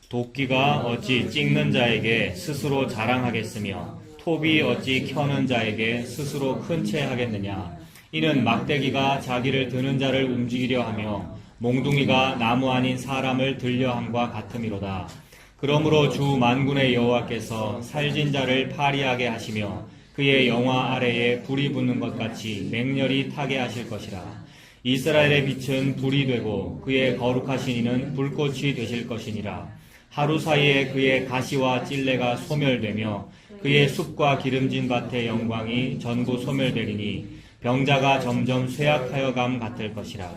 도끼가 어찌 찍는 자에게 스스로 자랑하겠으며 톱이 어찌 켜는 자에게 스스로 큰 채 하겠느냐. 이는 막대기가 자기를 드는 자를 움직이려 하며 몽둥이가 나무 아닌 사람을 들려 함과 같음이로다. 그러므로 주 만군의 여호와께서 살진 자를 파리하게 하시며 그의 영화 아래에 불이 붙는 것 같이 맹렬히 타게 하실 것이라. 이스라엘의 빛은 불이 되고 그의 거룩하신 이는 불꽃이 되실 것이니라. 하루 사이에 그의 가시와 찔레가 소멸되며 그의 숲과 기름진 밭의 영광이 전부 소멸되리니 병자가 점점 쇠약하여 감 같을 것이라.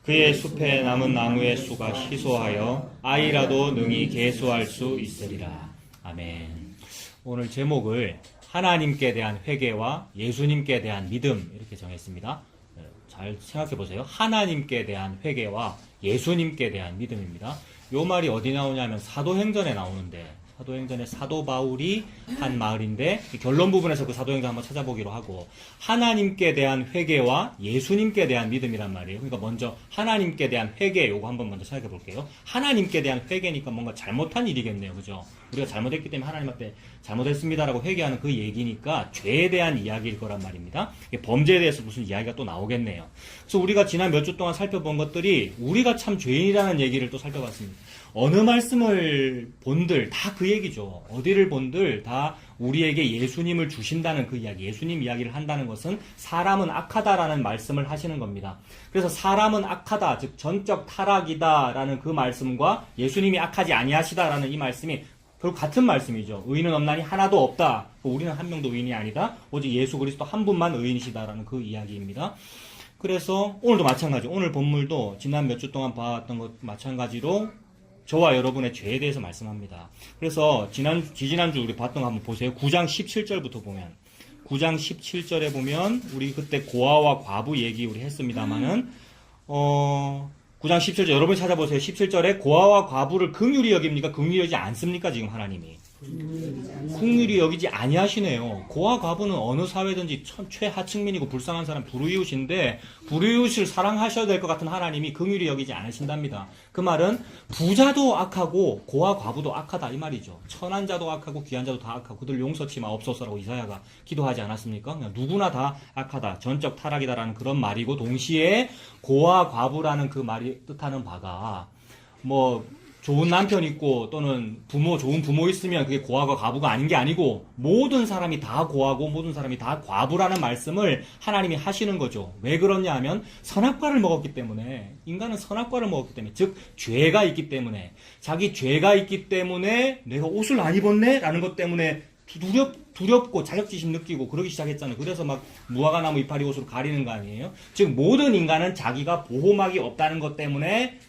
그의 숲에 남은 나무의 수가 희소하여 아이라도 능히 계수할 수 있으리라. 아멘. 오늘 제목을 하나님께 대한 회개와 예수님께 대한 믿음 이렇게 정했습니다. 잘 생각해 보세요. 하나님께 대한 회개와 예수님께 대한 믿음입니다. 요 말이 어디 나오냐면 사도행전에 나오는데, 사도행전에 사도 바울이 한 말인데 결론 부분에서 그 사도행전 한번 찾아보기로 하고, 하나님께 대한 회개와 예수님께 대한 믿음이란 말이에요. 그러니까 먼저 하나님께 대한 회개 요거 한번 먼저 생각해 볼게요. 하나님께 대한 회개니까 뭔가 잘못한 일이겠네요. 그죠? 우리가 잘못했기 때문에 하나님 앞에 잘못했습니다라고 회개하는 그 얘기니까 죄에 대한 이야기일 거란 말입니다. 범죄에 대해서 무슨 이야기가 또 나오겠네요. 그래서 우리가 지난 몇 주 동안 살펴본 것들이 우리가 참 죄인이라는 얘기를 또 살펴봤습니다. 어느 말씀을 본들 다 그 얘기죠. 어디를 본들 다 우리에게 예수님을 주신다는 그 이야기, 예수님 이야기를 한다는 것은 사람은 악하다라는 말씀을 하시는 겁니다. 그래서 사람은 악하다, 즉 전적 타락이다라는 그 말씀과 예수님이 악하지 아니하시다라는 이 말씀이 결국 같은 말씀이죠. 의인은 없나니 하나도 없다. 우리는 한 명도 의인이 아니다. 오직 예수 그리스도 한 분만 의인이시다라는 그 이야기입니다. 그래서 오늘도 마찬가지, 오늘 본문도 지난 몇 주 동안 봐왔던 것 마찬가지로 저와 여러분의 죄에 대해서 말씀합니다. 그래서 지지난주 우리 봤던 거 한번 보세요. 9장 17절부터 보면, 9장 17절에 보면 우리 그때 고아와 과부 얘기 우리 했습니다만은 9장 17절 여러분 찾아보세요. 17절에 고아와 과부를 긍휼히 여깁니까? 긍휼히 여기지 않습니까? 지금 하나님이 긍휼히 여기지 아니하시네요. 고아 과부는 어느 사회든지 최하층민이고 불쌍한 사람, 불우이웃인데 불우이웃을 사랑하셔야 될 것 같은 하나님이 긍휼히 여기지 않으신답니다. 그 말은 부자도 악하고 고아 과부도 악하다 이 말이죠. 천한 자도 악하고 귀한 자도 다 악하고 그들 용서치 마옵소서라고 이사야가 기도하지 않았습니까? 그냥 누구나 다 악하다, 전적 타락이다라는 그런 말이고, 동시에 고아 과부라는 그 말이 뜻하는 바가 좋은 남편 있고 또는 좋은 부모 있으면 그게 고아가 과부가 아닌 게 아니고 모든 사람이 다 고아고 모든 사람이 다 과부라는 말씀을 하나님이 하시는 거죠. 왜 그러냐 하면 선악과를 먹었기 때문에, 인간은 선악과를 먹었기 때문에, 즉 죄가 있기 때문에, 자기 죄가 있기 때문에 내가 옷을 안 입었네? 라는 것 때문에 두렵고 자격지심 느끼고 그러기 시작했잖아요. 그래서 막 무화과나무 이파리 옷으로 가리는 거 아니에요? 즉 모든 인간은 자기가 보호막이 없다는 것 때문에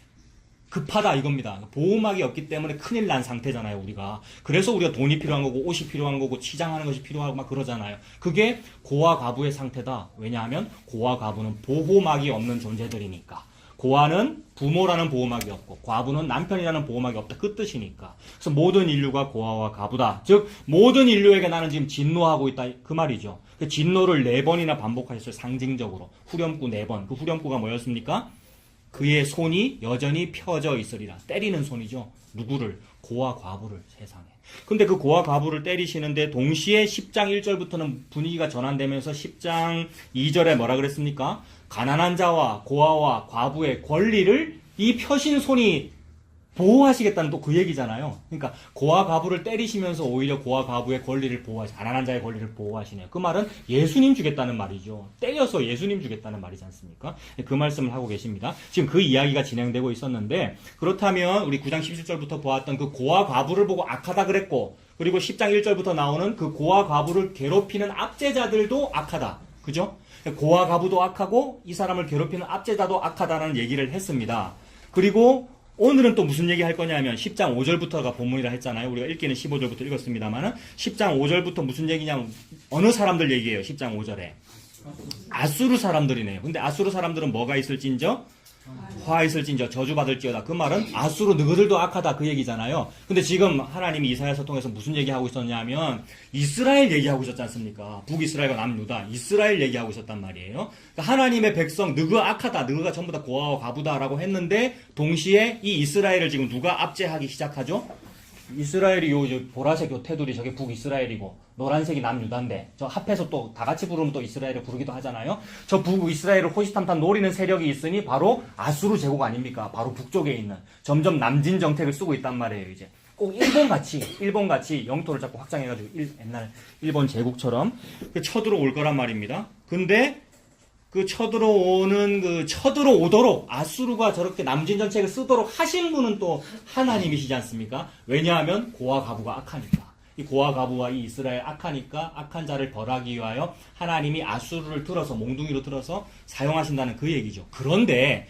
급하다 이겁니다. 보호막이 없기 때문에 큰일 난 상태잖아요, 우리가. 그래서 우리가 돈이 필요한 거고 옷이 필요한 거고 치장하는 것이 필요하고 막 그러잖아요. 그게 고아 과부의 상태다. 왜냐하면 고아 과부는 보호막이 없는 존재들이니까. 고아는 부모라는 보호막이 없고 과부는 남편이라는 보호막이 없다, 그 뜻이니까. 그래서 모든 인류가 고아와 과부다. 즉 모든 인류에게 나는 지금 진노하고 있다 그 말이죠. 그 진노를 4번이나 반복하셨어요. 상징적으로. 후렴구 4번. 그 후렴구가 뭐였습니까? 그의 손이 여전히 펴져 있으리라. 때리는 손이죠. 누구를? 고아 과부를, 세상에. 근데 그 고아 과부를 때리시는데 동시에 10장 1절부터는 분위기가 전환되면서 10장 2절에 뭐라 그랬습니까? 가난한 자와 고아와 과부의 권리를 이 펴신 손이 보호하시겠다는 또 그 얘기잖아요. 그러니까 고아 과부를 때리시면서 오히려 고아 과부의 권리를 가난한 자의 권리를 보호하시네요. 그 말은 예수님 주겠다는 말이죠. 때려서 예수님 주겠다는 말이지 않습니까? 그 말씀을 하고 계십니다. 지금 그 이야기가 진행되고 있었는데, 그렇다면 우리 9장 17절부터 보았던 그 고아 과부를 보고 악하다 그랬고, 그리고 10장 1절부터 나오는 그 고아 과부를 괴롭히는 압제자들도 악하다. 그죠? 고아 과부도 악하고 이 사람을 괴롭히는 압제자도 악하다라는 얘기를 했습니다. 그리고 오늘은 또 무슨 얘기 할 거냐면 10장 5절부터가 본문이라 했잖아요. 우리가 읽기는 15절부터 읽었습니다만은 10장 5절부터 무슨 얘기냐면 어느 사람들 얘기예요. 10장 5절에 아수르 사람들이네요. 근데 아수르 사람들은 뭐가 있을진저? 화 있을진저 저주받을지어다. 그 말은 아수르 너희들도 악하다 그 얘기잖아요. 근데 지금 하나님이 이사야서 통해서 무슨 얘기하고 있었냐면 이스라엘 얘기하고 있었지 않습니까? 북이스라엘과 남유다 이스라엘 얘기하고 있었단 말이에요. 그러니까 하나님의 백성 너희가 악하다 너희가 전부 다 고아와 과부다라고 했는데 동시에 이 이스라엘을 지금 누가 압제하기 시작하죠? 이스라엘이 요 보라색 요 테두리 저게 북이스라엘이고 노란색이 남유다인데 저 합해서 또 다 같이 부르면 또 이스라엘을 부르기도 하잖아요. 저 북이스라엘을 호시탐탐 노리는 세력이 있으니 바로 아수르 제국 아닙니까? 바로 북쪽에 있는 점점 남진 정책을 쓰고 있단 말이에요. 이제 꼭 일본같이 영토를 자꾸 확장해가지고 옛날 일본 제국처럼 쳐들어올 거란 말입니다. 근데 그 쳐들어오도록 아수르가 저렇게 남진 정책을 쓰도록 하신 분은 또 하나님이시지 않습니까? 왜냐하면 고아 가부가 악하니까. 이 고아 가부와 이 이스라엘 악하니까 악한 자를 벌하기 위하여 하나님이 아수르를 들어서 몽둥이로 들어서 사용하신다는 그 얘기죠. 그런데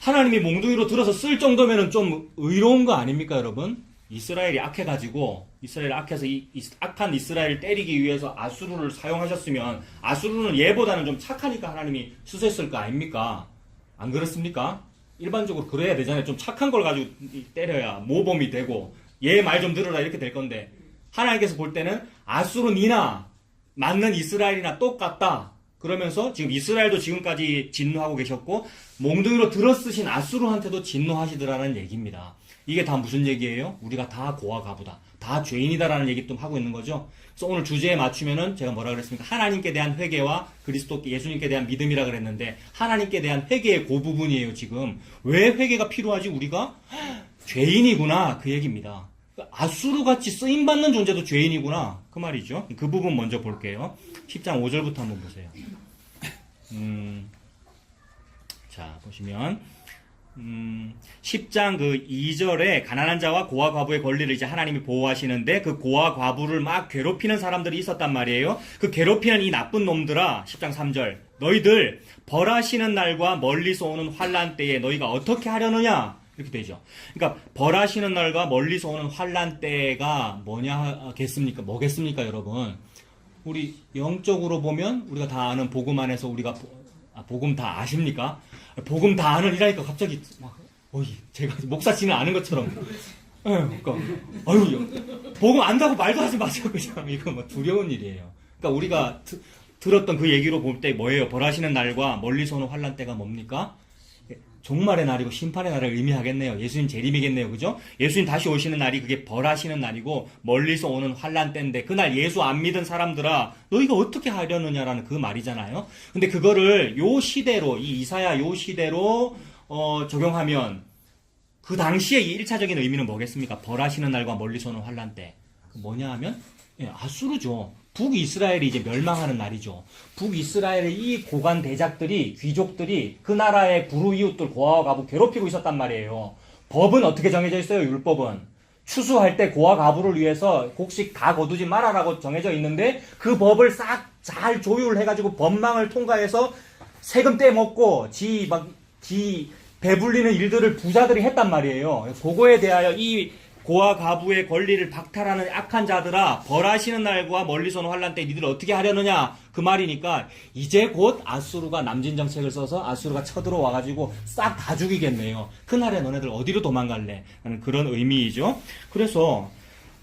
하나님이 몽둥이로 들어서 쓸 정도면은 좀 의로운 거 아닙니까, 여러분? 이스라엘이 악해가지고 이스라엘 악해서 이 악한 이스라엘을 때리기 위해서 아수르를 사용하셨으면 아수르는 얘보다는 좀 착하니까 하나님이 쓰셨을 거 아닙니까? 안 그렇습니까? 일반적으로 그래야 되잖아요. 좀 착한 걸 가지고 때려야 모범이 되고 얘 말 좀 들어라 이렇게 될 건데 하나님께서 볼 때는 아수르 니나 맞는 이스라엘이나 똑같다. 그러면서 지금 이스라엘도 지금까지 진노하고 계셨고 몽둥이로 들어쓰신 아수르한테도 진노하시더라는 얘기입니다. 이게 다 무슨 얘기예요? 우리가 다 고아 가부다. 다 죄인이다라는 얘기 또 하고 있는 거죠. 그래서 오늘 주제에 맞추면은 제가 뭐라 그랬습니까? 하나님께 대한 회개와 그리스도 예수님께 대한 믿음이라 그랬는데 하나님께 대한 회개의 그 부분이에요, 지금. 왜 회개가 필요하지? 우리가 죄인이구나. 그 얘기입니다. 아수르같이 쓰임받는 존재도 죄인이구나. 그 말이죠. 그 부분 먼저 볼게요. 10장 5절부터 한번 보세요. 자, 보시면 10장 그 2절에 가난한 자와 고아 과부의 권리를 이제 하나님이 보호하시는데 그 고아 과부를 막 괴롭히는 사람들이 있었단 말이에요. 그 괴롭히는 이 나쁜 놈들아 10장 3절 너희들 벌하시는 날과 멀리서 오는 환난 때에 너희가 어떻게 하려느냐 이렇게 되죠. 그러니까 벌하시는 날과 멀리서 오는 환난 때가 뭐겠습니까 여러분? 우리 영적으로 보면 우리가 다 아는 복음 안에서 우리가 복음 다 아십니까? 복음 다 아는 이라니까 갑자기 막 제가 목사씨는 아는 것처럼 그러니까 복음 안다고 말도 하지 마세요. 그냥 이거 뭐 두려운 일이에요. 그러니까 우리가 들었던 그 얘기로 볼 때 뭐예요? 벌하시는 날과 멀리서 오는 환난 때가 뭡니까? 종말의 날이고 심판의 날을 의미하겠네요. 예수님 재림이겠네요. 그죠? 예수님 다시 오시는 날이 그게 벌하시는 날이고 멀리서 오는 환난 때인데 그날 예수 안 믿은 사람들아 너희가 어떻게 하려느냐라는 그 말이잖아요. 근데 그거를 요 시대로 이 이사야 요 시대로 적용하면 그 당시에 이 1차적인 의미는 뭐겠습니까? 벌하시는 날과 멀리서 오는 환난 때. 뭐냐 하면 아수르죠. 북이스라엘이 이제 멸망하는 날이죠. 북이스라엘의 이 고관 대작들이 귀족들이 그 나라의 불우이웃들 고아와 과부 괴롭히고 있었단 말이에요. 법은 어떻게 정해져 있어요? 율법은 추수할 때 고아 과부를 위해서 곡식 다 거두지 말아라고 정해져 있는데 그 법을 싹 잘 조율해가지고 법망을 통과해서 세금 떼먹고 지 배불리는 일들을 부자들이 했단 말이에요. 그거에 대하여 이 고아 가부의 권리를 박탈하는 악한 자들아 벌하시는 날과 멀리서 오는 환난 때 니들 어떻게 하려느냐 그 말이니까 이제 곧 아수르가 남진 정책을 써서 아수르가 쳐들어와가지고 싹 다 죽이겠네요. 그날에 너네들 어디로 도망갈래? 라는 그런 의미이죠. 그래서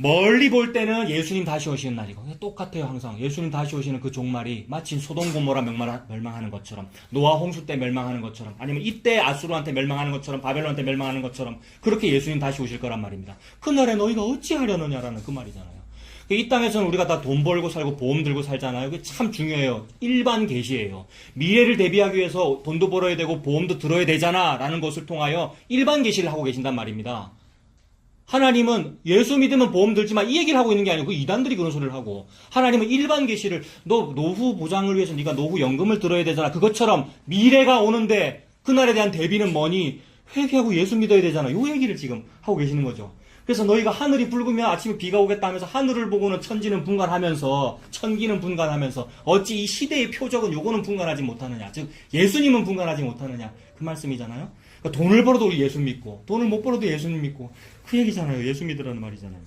멀리 볼 때는 예수님 다시 오시는 날이고 똑같아요. 항상 예수님 다시 오시는 그 종말이 마치 소돔 고모라 멸망하는 것처럼 노아 홍수 때 멸망하는 것처럼 아니면 이때 아수르한테 멸망하는 것처럼 바벨론한테 멸망하는 것처럼 그렇게 예수님 다시 오실 거란 말입니다. 그날에 너희가 어찌 하려느냐라는 그 말이잖아요. 이 땅에서는 우리가 다 돈 벌고 살고 보험 들고 살잖아요. 그게 참 중요해요. 일반 계시예요. 미래를 대비하기 위해서 돈도 벌어야 되고 보험도 들어야 되잖아 라는 것을 통하여 일반 계시를 하고 계신단 말입니다. 하나님은 예수 믿으면 보험 들지만 이 얘기를 하고 있는 게 아니고 그 이단들이 그런 소리를 하고 하나님은 일반 계시를 너 노후 보장을 위해서 네가 노후 연금을 들어야 되잖아. 그것처럼 미래가 오는데 그날에 대한 대비는 뭐니? 회개하고 예수 믿어야 되잖아. 요 얘기를 지금 하고 계시는 거죠. 그래서 너희가 하늘이 붉으면 아침에 비가 오겠다 하면서 하늘을 보고는 천지는 분간하면서 천기는 분간하면서 어찌 이 시대의 표적은 요거는 분간하지 못하느냐. 즉 예수님은 분간하지 못하느냐. 그 말씀이잖아요. 그러니까 돈을 벌어도 우리 예수 믿고 돈을 못 벌어도 예수님 믿고 그 얘기잖아요. 예수 믿으라는 말이잖아요.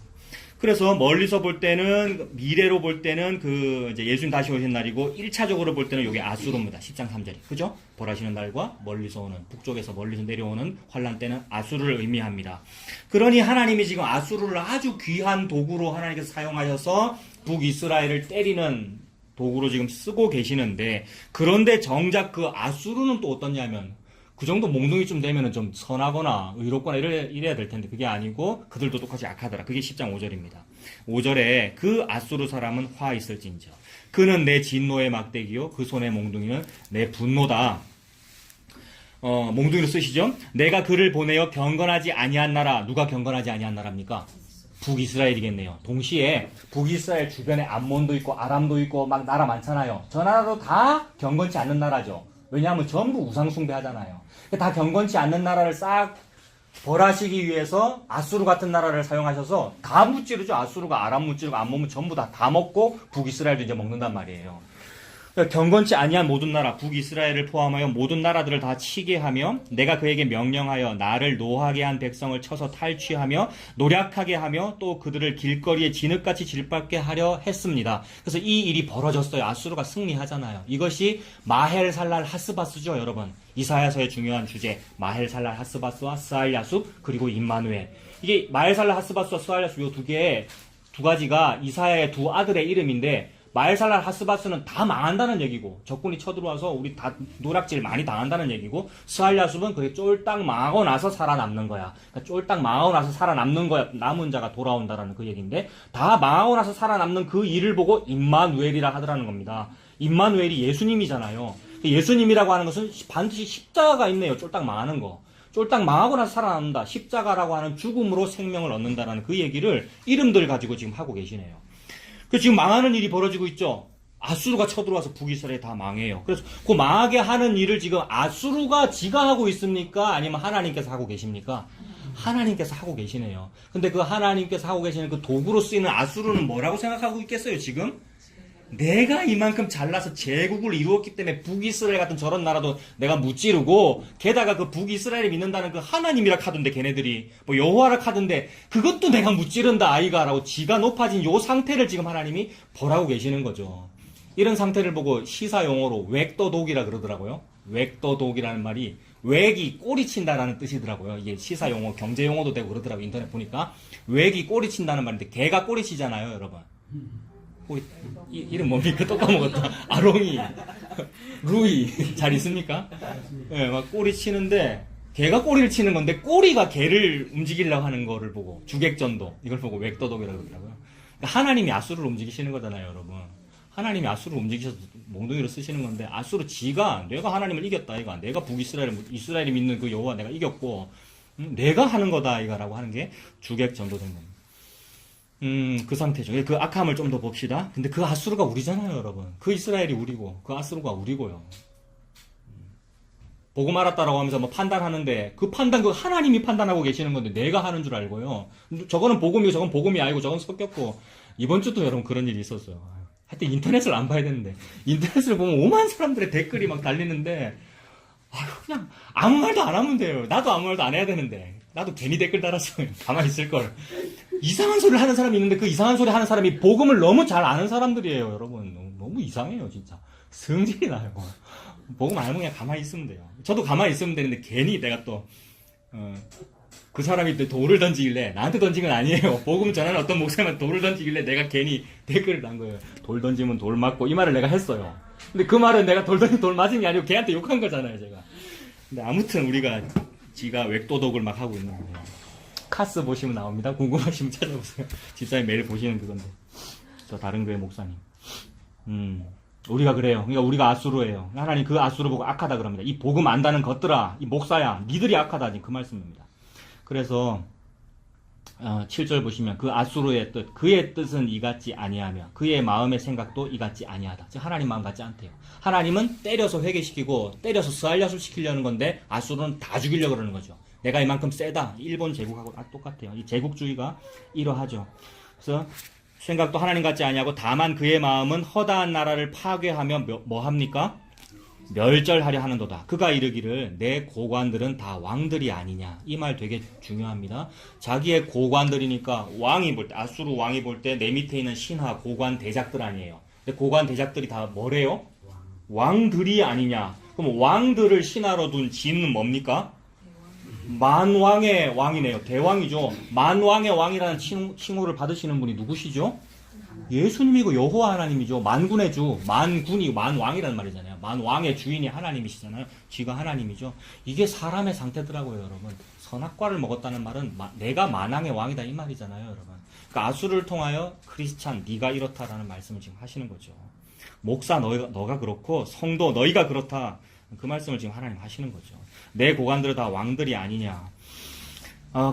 그래서 멀리서 볼 때는, 미래로 볼 때는 이제 예수님 다시 오신 날이고, 1차적으로 볼 때는 이게 아수르입니다. 10장 3절이. 그죠? 벌하시는 날과 멀리서 오는, 북쪽에서 멀리서 내려오는 환란 때는 아수르를 의미합니다. 그러니 하나님이 지금 아수르를 아주 귀한 도구로 하나님께서 사용하셔서 북이스라엘을 때리는 도구로 지금 쓰고 계시는데, 그런데 정작 그 아수르는 또 어떻냐면, 그 정도 몽둥이쯤 되면은 좀 선하거나 의롭거나 이래야 될 텐데 그게 아니고 그들도 똑같이 악하더라. 그게 10장 5절입니다. 5절에 그 아수르 사람은 화 있을진저. 그는 내 진노의 막대기요. 그 손의 몽둥이는 내 분노다. 몽둥이로 쓰시죠. 내가 그를 보내어 경건하지 아니한 나라. 누가 경건하지 아니한 나라입니까? 북이스라엘이겠네요. 동시에 북이스라엘 주변에 암몬도 있고 아람도 있고 막 나라 많잖아요. 저 나라도 다 경건치 않는 나라죠. 왜냐하면 전부 우상숭배 하잖아요. 다 경건치 않는 나라를 싹 벌하시기 위해서 아수르 같은 나라를 사용하셔서 다 무찌르죠. 아수르가 아람 무찌르고 암몬은 전부 다 먹고 북이스라엘도 이제 먹는단 말이에요. 경건치 아니한 모든 나라, 북이스라엘을 포함하여 모든 나라들을 다 치게 하며 내가 그에게 명령하여 나를 노하게 한 백성을 쳐서 탈취하며 노략하게 하며 또 그들을 길거리에 진흙같이 질밟게 하려 했습니다. 그래서 이 일이 벌어졌어요. 아수르가 승리하잖아요. 이것이 마헬살랄 하스바스죠, 여러분. 이사야서의 중요한 주제 마헬살랄 하스바스와 스알야숲 그리고 임마누엘. 이게 마헬살랄 하스바스와 스알야숲 이 두 가지가 이사야의 두 아들의 이름인데 마헬살랄 하스바스는 다 망한다는 얘기고 적군이 쳐들어와서 우리 다 노략질 많이 당한다는 얘기고 스알야숲은 그게 쫄딱 망하고 나서 살아남는 거야. 그러니까 쫄딱 망하고 나서 살아남는 거야. 남은 자가 돌아온다라는 그 얘기인데 다 망하고 나서 살아남는 그 일을 보고 임마누엘이라 하더라는 겁니다. 임마누엘이 예수님이잖아요. 예수님이라고 하는 것은 반드시 십자가가 있네요. 쫄딱 망하는 거. 쫄딱 망하고 나서 살아남는다. 십자가라고 하는 죽음으로 생명을 얻는다라는 그 얘기를 이름들 가지고 지금 하고 계시네요. 지금 망하는 일이 벌어지고 있죠. 아수르가 쳐들어와서 북이스라엘이 다 망해요. 그래서 그 망하게 하는 일을 지금 아수르가 지가 하고 있습니까? 아니면 하나님께서 하고 계십니까? 하나님께서 하고 계시네요. 근데 그 하나님께서 하고 계시는 그 도구로 쓰이는 아수르는 뭐라고 생각하고 있겠어요, 지금? 내가 이만큼 잘나서 제국을 이루었기 때문에 북이스라엘 같은 저런 나라도 내가 무찌르고 게다가 그 북이스라엘을 믿는다는 그 하나님이라 카던데 걔네들이 뭐 여호와라 카던데 그것도 내가 무찌른다 아이가 라고 지가 높아진 요 상태를 지금 하나님이 벌하고 계시는 거죠. 이런 상태를 보고 시사 용어로 웩더독이라 그러더라고요. 웩더독이라는 말이 웩이 꼬리친다라는 뜻이더라고요. 이게 시사 용어 경제 용어도 되고 그러더라고요. 인터넷 보니까 웩이 꼬리친다는 말인데 개가 꼬리치잖아요, 여러분. 이름 뭡니까? 또 까먹었다. 아롱이, 루이, 잘 있습니까? 예, 네, 막 꼬리 치는데, 개가 꼬리를 치는 건데, 꼬리가 개를 움직이려고 하는 거를 보고, 주객전도, 이걸 보고 웩더독이라고 그러더라고요. 그러니까 하나님이 아수르를 움직이시는 거잖아요, 여러분. 하나님이 아수르를 움직이셔서 몽둥이로 쓰시는 건데, 아수르 지가, 내가 하나님을 이겼다, 이거. 내가 이스라엘이 믿는 그 여호와 내가 이겼고, 내가 하는 거다, 이거라고 하는 게 주객전도된 겁니다. 그 상태죠. 그 악함을 좀 더 봅시다. 근데 그 아수르가 우리잖아요, 여러분. 그 이스라엘이 우리고, 그 아수르가 우리고요. 복음 알았다라고 하면서 뭐 판단하는데, 그 판단, 그 하나님이 판단하고 계시는 건데, 내가 하는 줄 알고요. 저거는 복음이고, 저건 복음이 아니고, 저건 섞였고, 이번 주도 여러분 그런 일이 있었어요. 하여튼 인터넷을 안 봐야 되는데, 인터넷을 보면 오만 사람들의 댓글이 막 달리는데, 그냥 아무 말도 안 하면 돼요. 나도 아무 말도 안 해야 되는데. 나도 괜히 댓글 달았어요. 가만히 있을걸. 이상한 소리를 하는 사람이 있는데 그 이상한 소리 하는 사람이 복음을 너무 잘 아는 사람들이에요, 여러분. 너무 이상해요, 진짜. 성질이 나요. 복음 알면 그냥 가만히 있으면 돼요. 저도 가만히 있으면 되는데 괜히 내가 또, 그 사람이 돌을 던지길래, 나한테 던진 건 아니에요. 복음 전하는 어떤 목사님한테 돌을 던지길래 내가 괜히 댓글을 단 거예요. 돌 던지면 돌 맞고, 이 말을 내가 했어요. 근데 그 말은 내가 돌 던지면 돌 맞은 게 아니고 걔한테 욕한 거잖아요, 제가. 근데 아무튼 우리가 지가 웩도독을 막 하고 있는 거예요. 카스 보시면 나옵니다. 궁금하시면 찾아보세요. 집사님 매일 보시는 그건데. 저 다른 교회 목사님. 우리가 그래요. 그러니까 우리가 아수르예요. 하나님 그 아수르 보고 악하다 그럽니다. 이 복음 안다는 것들아, 이 목사야, 니들이 악하다. 그 말씀입니다. 그래서 7절 보시면 그 아수르의 뜻, 그의 뜻은 이같지 아니하며 그의 마음의 생각도 이같지 아니하다. 즉 하나님 마음 같지 않대요. 하나님은 때려서 회개시키고 때려서 스알야숲 시키려는 건데 아수르는 다 죽이려고 그러는 거죠. 내가 이만큼 세다. 일본 제국하고 똑같아요. 이 제국주의가 이러하죠. 그래서 생각도 하나님 같지 아니하고 다만 그의 마음은 허다한 나라를 파괴하며 뭐 합니까? 멸절하려 하는도다. 그가 이르기를 내 고관들은 다 왕들이 아니냐. 이 말 되게 중요합니다. 자기의 고관들이니까 왕이 볼 때, 아수르 왕이 볼 때 내 밑에 있는 신하 고관 대작들 아니에요. 근데 고관 대작들이 다 뭐래요? 왕들이 아니냐. 그럼 왕들을 신하로 둔 진은 뭡니까? 만왕의 왕이네요. 대왕이죠. 만왕의 왕이라는 칭호를 받으시는 분이 누구시죠? 예수님이고 여호와 하나님이죠. 만군의 주, 만군이 만왕이라는 말이잖아요. 만왕의 주인이 하나님이시잖아요. 쥐가 하나님이죠. 이게 사람의 상태더라고요, 여러분. 선악과를 먹었다는 말은 내가 만왕의 왕이다 이 말이잖아요, 여러분. 그러니까 아수르를 통하여 크리스찬 네가 이렇다라는 말씀을 지금 하시는 거죠. 목사 너가 그렇고 성도 너희가 그렇다. 그 말씀을 지금 하나님 하시는 거죠. 내 고관들은 다 왕들이 아니냐.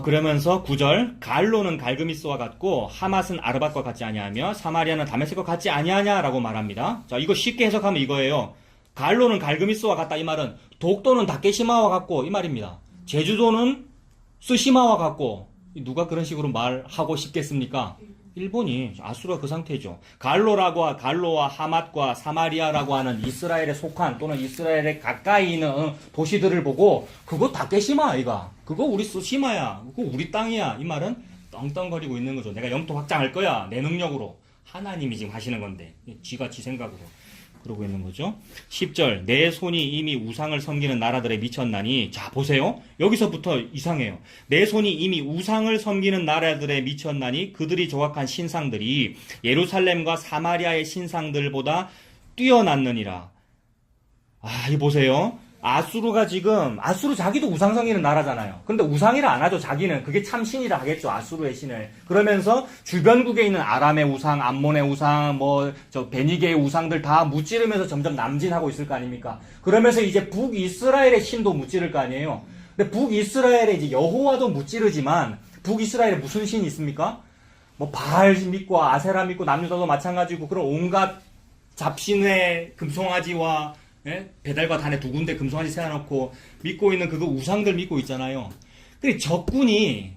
그러면서 9절 갈로는 갈그미스와 같고 하맛은 아르밧과 같지 아니하며 사마리아는 다메섹과 같지 아니하냐라고 말합니다. 자, 이거 쉽게 해석하면 이거예요. 갈로는 갈그미스와 같다 이 말은 독도는 다케시마와 같고 이 말입니다. 제주도는 쓰시마와 같고 누가 그런 식으로 말하고 싶겠습니까? 일본이 아수르가 그 상태죠. 갈로와 하맛과 사마리아라고 하는 이스라엘에 속한 또는 이스라엘에 가까이 있는 도시들을 보고 그거 다케시마 아이가 그거 우리 쓰시마야 그거 우리 땅이야 이 말은 떵떵거리고 있는 거죠. 내가 영토 확장할 거야 내 능력으로. 하나님이 지금 하시는 건데 쥐가 지 생각으로 그러고 있는 거죠. 10절 내 손이 이미 우상을 섬기는 나라들에 미쳤나니. 자 보세요. 여기서부터 이상해요. 내 손이 이미 우상을 섬기는 나라들에 미쳤나니 그들이 조각한 신상들이 예루살렘과 사마리아의 신상들보다 뛰어났느니라. 이 보세요. 아수르 자기도 우상 섬기는 나라잖아요. 근데 우상이라 안 하죠. 자기는 그게 참 신이라 하겠죠. 아수르의 신을. 그러면서 주변국에 있는 아람의 우상, 암몬의 우상, 베니게의 우상들 다 무찌르면서 점점 남진하고 있을 거 아닙니까? 그러면서 이제 북이스라엘의 신도 무찌를 거 아니에요. 근데 북이스라엘의 이제 여호와도 무찌르지만 북이스라엘에 무슨 신이 있습니까? 바알 믿고 아세라 믿고 남유다도 마찬가지고 그런 온갖 잡신의 금송아지와 배달과 단에 두 군데 금송아지 세워놓고 믿고 있는 그거 우상들 믿고 있잖아요. 근데 적군이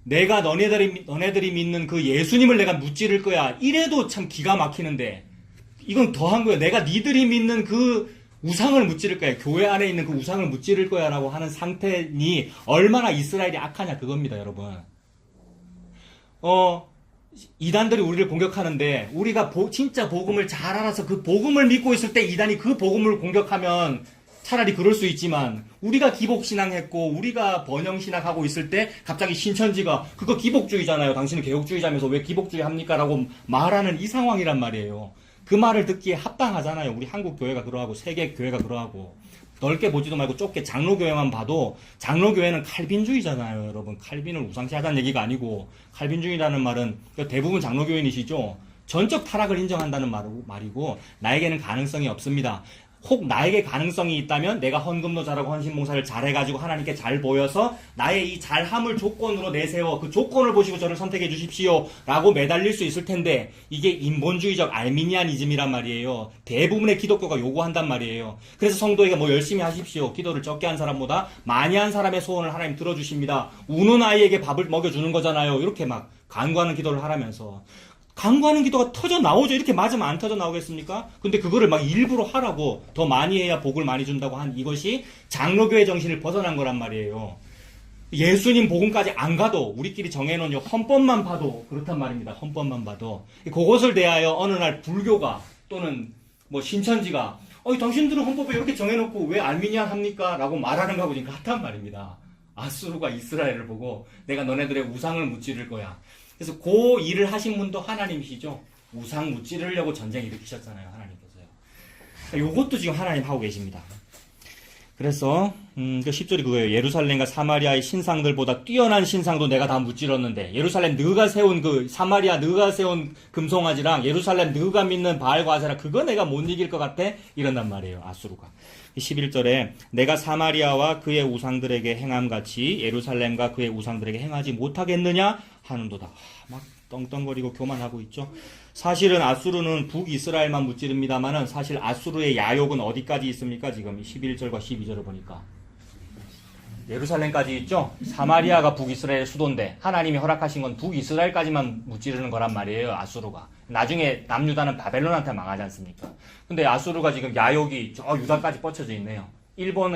내가 너네들이 믿는 그 예수님을 내가 무찌를 거야. 이래도 참 기가 막히는데 이건 더한 거예요. 내가 니들이 믿는 그 우상을 무찌를 거야. 교회 안에 있는 그 우상을 무찌를 거야 라고 하는 상태니 얼마나 이스라엘이 악하냐 그겁니다, 여러분. 이단들이 우리를 공격하는데 우리가 진짜 복음을 잘 알아서 그 복음을 믿고 있을 때 이단이 그 복음을 공격하면 차라리 그럴 수 있지만 우리가 기복신앙했고 우리가 번영신앙하고 있을 때 갑자기 신천지가 그거 기복주의잖아요. 당신은 개혁주의자면서 왜 기복주의 합니까? 라고 말하는 이 상황이란 말이에요. 그 말을 듣기에 합당하잖아요. 우리 한국 교회가 그러하고 세계 교회가 그러하고 넓게 보지도 말고 좁게 장로교회만 봐도 장로교회는 칼빈주의잖아요. 여러분 칼빈을 우상시하자는 얘기가 아니고 칼빈주의라는 말은 대부분 장로교인이시죠. 전적 타락을 인정한다는 말이고 나에게는 가능성이 없습니다. 혹 나에게 가능성이 있다면 내가 헌금도 잘하고 헌신봉사를 잘해가지고 하나님께 잘 보여서 나의 이 잘함을 조건으로 내세워 그 조건을 보시고 저를 선택해 주십시오 라고 매달릴 수 있을 텐데 이게 인본주의적 알미니아니즘이란 말이에요. 대부분의 기독교가 요구한단 말이에요. 그래서 성도에게 열심히 하십시오. 기도를 적게 한 사람보다 많이 한 사람의 소원을 하나님 들어주십니다. 우는 아이에게 밥을 먹여주는 거잖아요. 이렇게 막 간구하는 기도를 하라면서 간구하는 기도가 터져 나오죠. 이렇게 맞으면 안 터져 나오겠습니까? 근데 그거를 막 일부러 하라고 더 많이 해야 복을 많이 준다고 한 이것이 장로교회 정신을 벗어난 거란 말이에요. 예수님 복음까지 안 가도 우리끼리 정해놓은 헌법만 봐도 그렇단 말입니다. 헌법만 봐도 그것을 대하여 어느 날 불교가 또는 신천지가 당신들은 헌법에 이렇게 정해놓고 왜 알미니안 합니까? 라고 말하는 거하고 지금 같단 말입니다. 아수르가 이스라엘을 보고 내가 너네들의 우상을 무찌를 거야. 그래서 그 일을 하신 분도 하나님이시죠. 우상 무찌르려고 전쟁 일으키셨잖아요. 하나님께서요. 요것도 지금 하나님 하고 계십니다. 그래서 그 10절이 그거예요. 예루살렘과 사마리아의 신상들보다 뛰어난 신상도 내가 다 무찌렀는데 예루살렘 너가 세운 사마리아 너가 세운 금송아지랑 예루살렘 너가 믿는 바알과 아세라 그거 내가 못 이길 것 같아? 이런단 말이에요. 아수르가. 11절에 내가 사마리아와 그의 우상들에게 행함같이 예루살렘과 그의 우상들에게 행하지 못하겠느냐 하는도다. 막 떵떵거리고 교만하고 있죠. 사실은 아수르는 북이스라엘만 무찌릅니다만은 사실 아수르의 야욕은 어디까지 있습니까? 지금 11절과 12절을 보니까 예루살렘까지 있죠? 사마리아가 북이스라엘 수도인데 하나님이 허락하신 건 북이스라엘까지만 무찌르는 거란 말이에요. 아수르가. 나중에 남유다는 바벨론한테 망하지 않습니까? 근데 아수르가 지금 야욕이 저 유다까지 뻗쳐져 있네요. 일본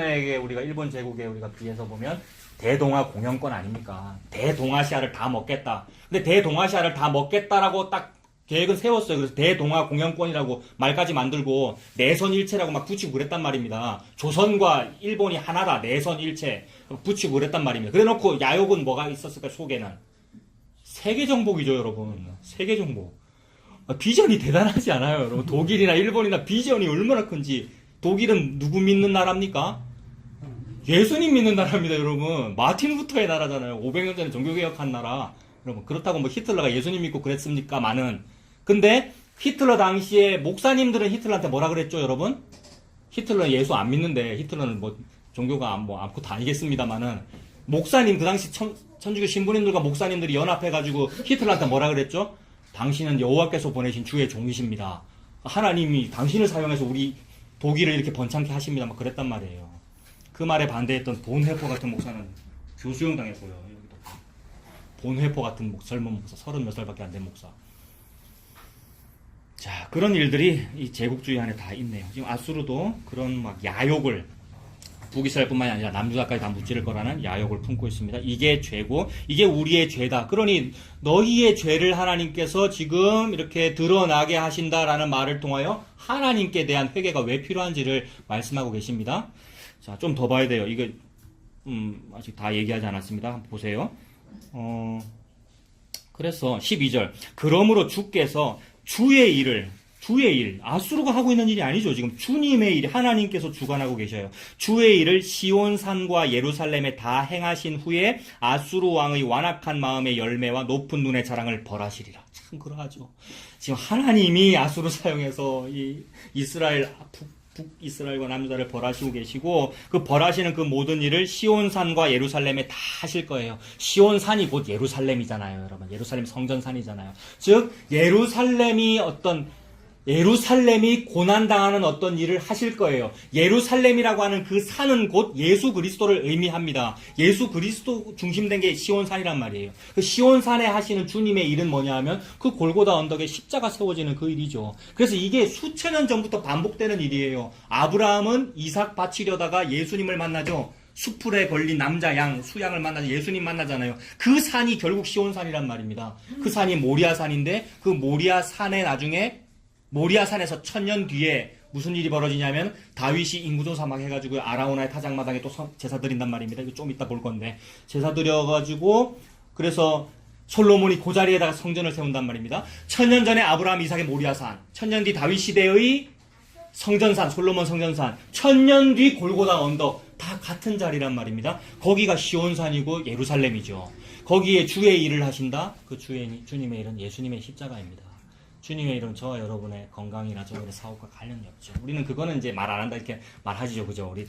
제국에 우리가 비해서 보면 대동아 공영권 아닙니까? 대동아시아를 다 먹겠다. 근데 대동아시아를 다 먹겠다라고 딱 계획은 세웠어요. 그래서 대동아 공영권이라고 말까지 만들고 내선일체라고 막 붙이고 그랬단 말입니다. 조선과 일본이 하나다. 내선일체 붙이고 그랬단 말입니다. 그래놓고 야욕은 뭐가 있었을까 속에는? 세계정복이죠 여러분. 세계정복. 비전이 대단하지 않아요 여러분. 독일이나 일본이나 비전이 얼마나 큰지. 독일은 누구 믿는 나라입니까? 예수님 믿는 나라입니다 여러분. 마틴 루터의 나라잖아요. 500년 전에 종교개혁한 나라. 여러분 그렇다고 뭐 히틀러가 예수님 믿고 그랬습니까? 많은. 근데 히틀러 당시에 목사님들은 히틀러한테 뭐라 그랬죠 여러분? 히틀러는 예수 안 믿는데 히틀러는 뭐 종교가 뭐 아무것도 아니겠습니다만은 목사님 그 당시 천주교 신부님들과 목사님들이 연합해가지고 히틀러한테 뭐라 그랬죠? 당신은 여호와께서 보내신 주의 종이십니다. 하나님이 당신을 사용해서 우리 독일을 이렇게 번창케 하십니다. 막 그랬단 말이에요. 그 말에 반대했던 본회포 같은 목사는 교수형 당했고요. 여기도 본회포 같은 젊은 목사, 30몇 살밖에 안 된 목사. 자, 그런 일들이 이 제국주의 안에 다 있네요. 지금 아수르도 그런 막 야욕을 북이스라엘뿐만이 아니라 남유다까지 다 무찌를 거라는 야욕을 품고 있습니다. 이게 죄고 이게 우리의 죄다. 그러니 너희의 죄를 하나님께서 지금 이렇게 드러나게 하신다라는 말을 통하여 하나님께 대한 회개가 왜 필요한지를 말씀하고 계십니다. 자, 좀 더 봐야 돼요. 이거 아직 다 얘기하지 않았습니다. 한번 보세요. 그래서 12절. 그러므로 주께서 주의 일, 아수르가 하고 있는 일이 아니죠. 지금 주님의 일, 하나님께서 주관하고 계셔요. 주의 일을 시온산과 예루살렘에 다 행하신 후에 아수르 왕의 완악한 마음의 열매와 높은 눈의 자랑을 벌하시리라. 참 그러하죠. 지금 하나님이 아수르 사용해서 이 이스라엘, 북이스라엘과 남유다를 벌하시고 계시고 그 벌하시는 그 모든 일을 시온산과 예루살렘에 다 하실 거예요. 시온산이 곧 예루살렘이잖아요, 여러분. 예루살렘 성전산이잖아요. 즉 예루살렘이 고난당하는 어떤 일을 하실 거예요. 예루살렘이라고 하는 그 산은 곧 예수 그리스도를 의미합니다. 예수 그리스도 중심된 게 시온산이란 말이에요. 그 시온산에 하시는 주님의 일은 뭐냐 하면 그 골고다 언덕에 십자가 세워지는 그 일이죠. 그래서 이게 수천 년 전부터 반복되는 일이에요. 아브라함은 이삭 바치려다가 예수님을 만나죠. 수풀에 걸린 남자 양, 수양을 만나서 예수님 만나잖아요. 그 산이 결국 시온산이란 말입니다. 그 산이 모리아산인데 그 모리아산에서 1000년 뒤에 무슨 일이 벌어지냐면 다윗이 인구조사 막 해가지고 아라우나의 타작마당에 또 제사 드린단 말입니다. 이거 좀 이따 볼 건데 제사 드려가지고 그래서 솔로몬이 그 자리에다가 성전을 세운단 말입니다. 1000년 전에 아브라함, 이삭의 모리아산, 1000년 뒤 다윗 시대의 성전산, 솔로몬 성전산, 1000년 뒤 골고다 언덕 다 같은 자리란 말입니다. 거기가 시온산이고 예루살렘이죠. 거기에 주의 일을 하신다. 그 주님의 일은 예수님의 십자가입니다. 주님의 일은 저와 여러분의 건강이나 저분의 사업과 관련이 없죠. 우리는 그거는 이제 말 안 한다 이렇게 말하지죠, 그죠? 우리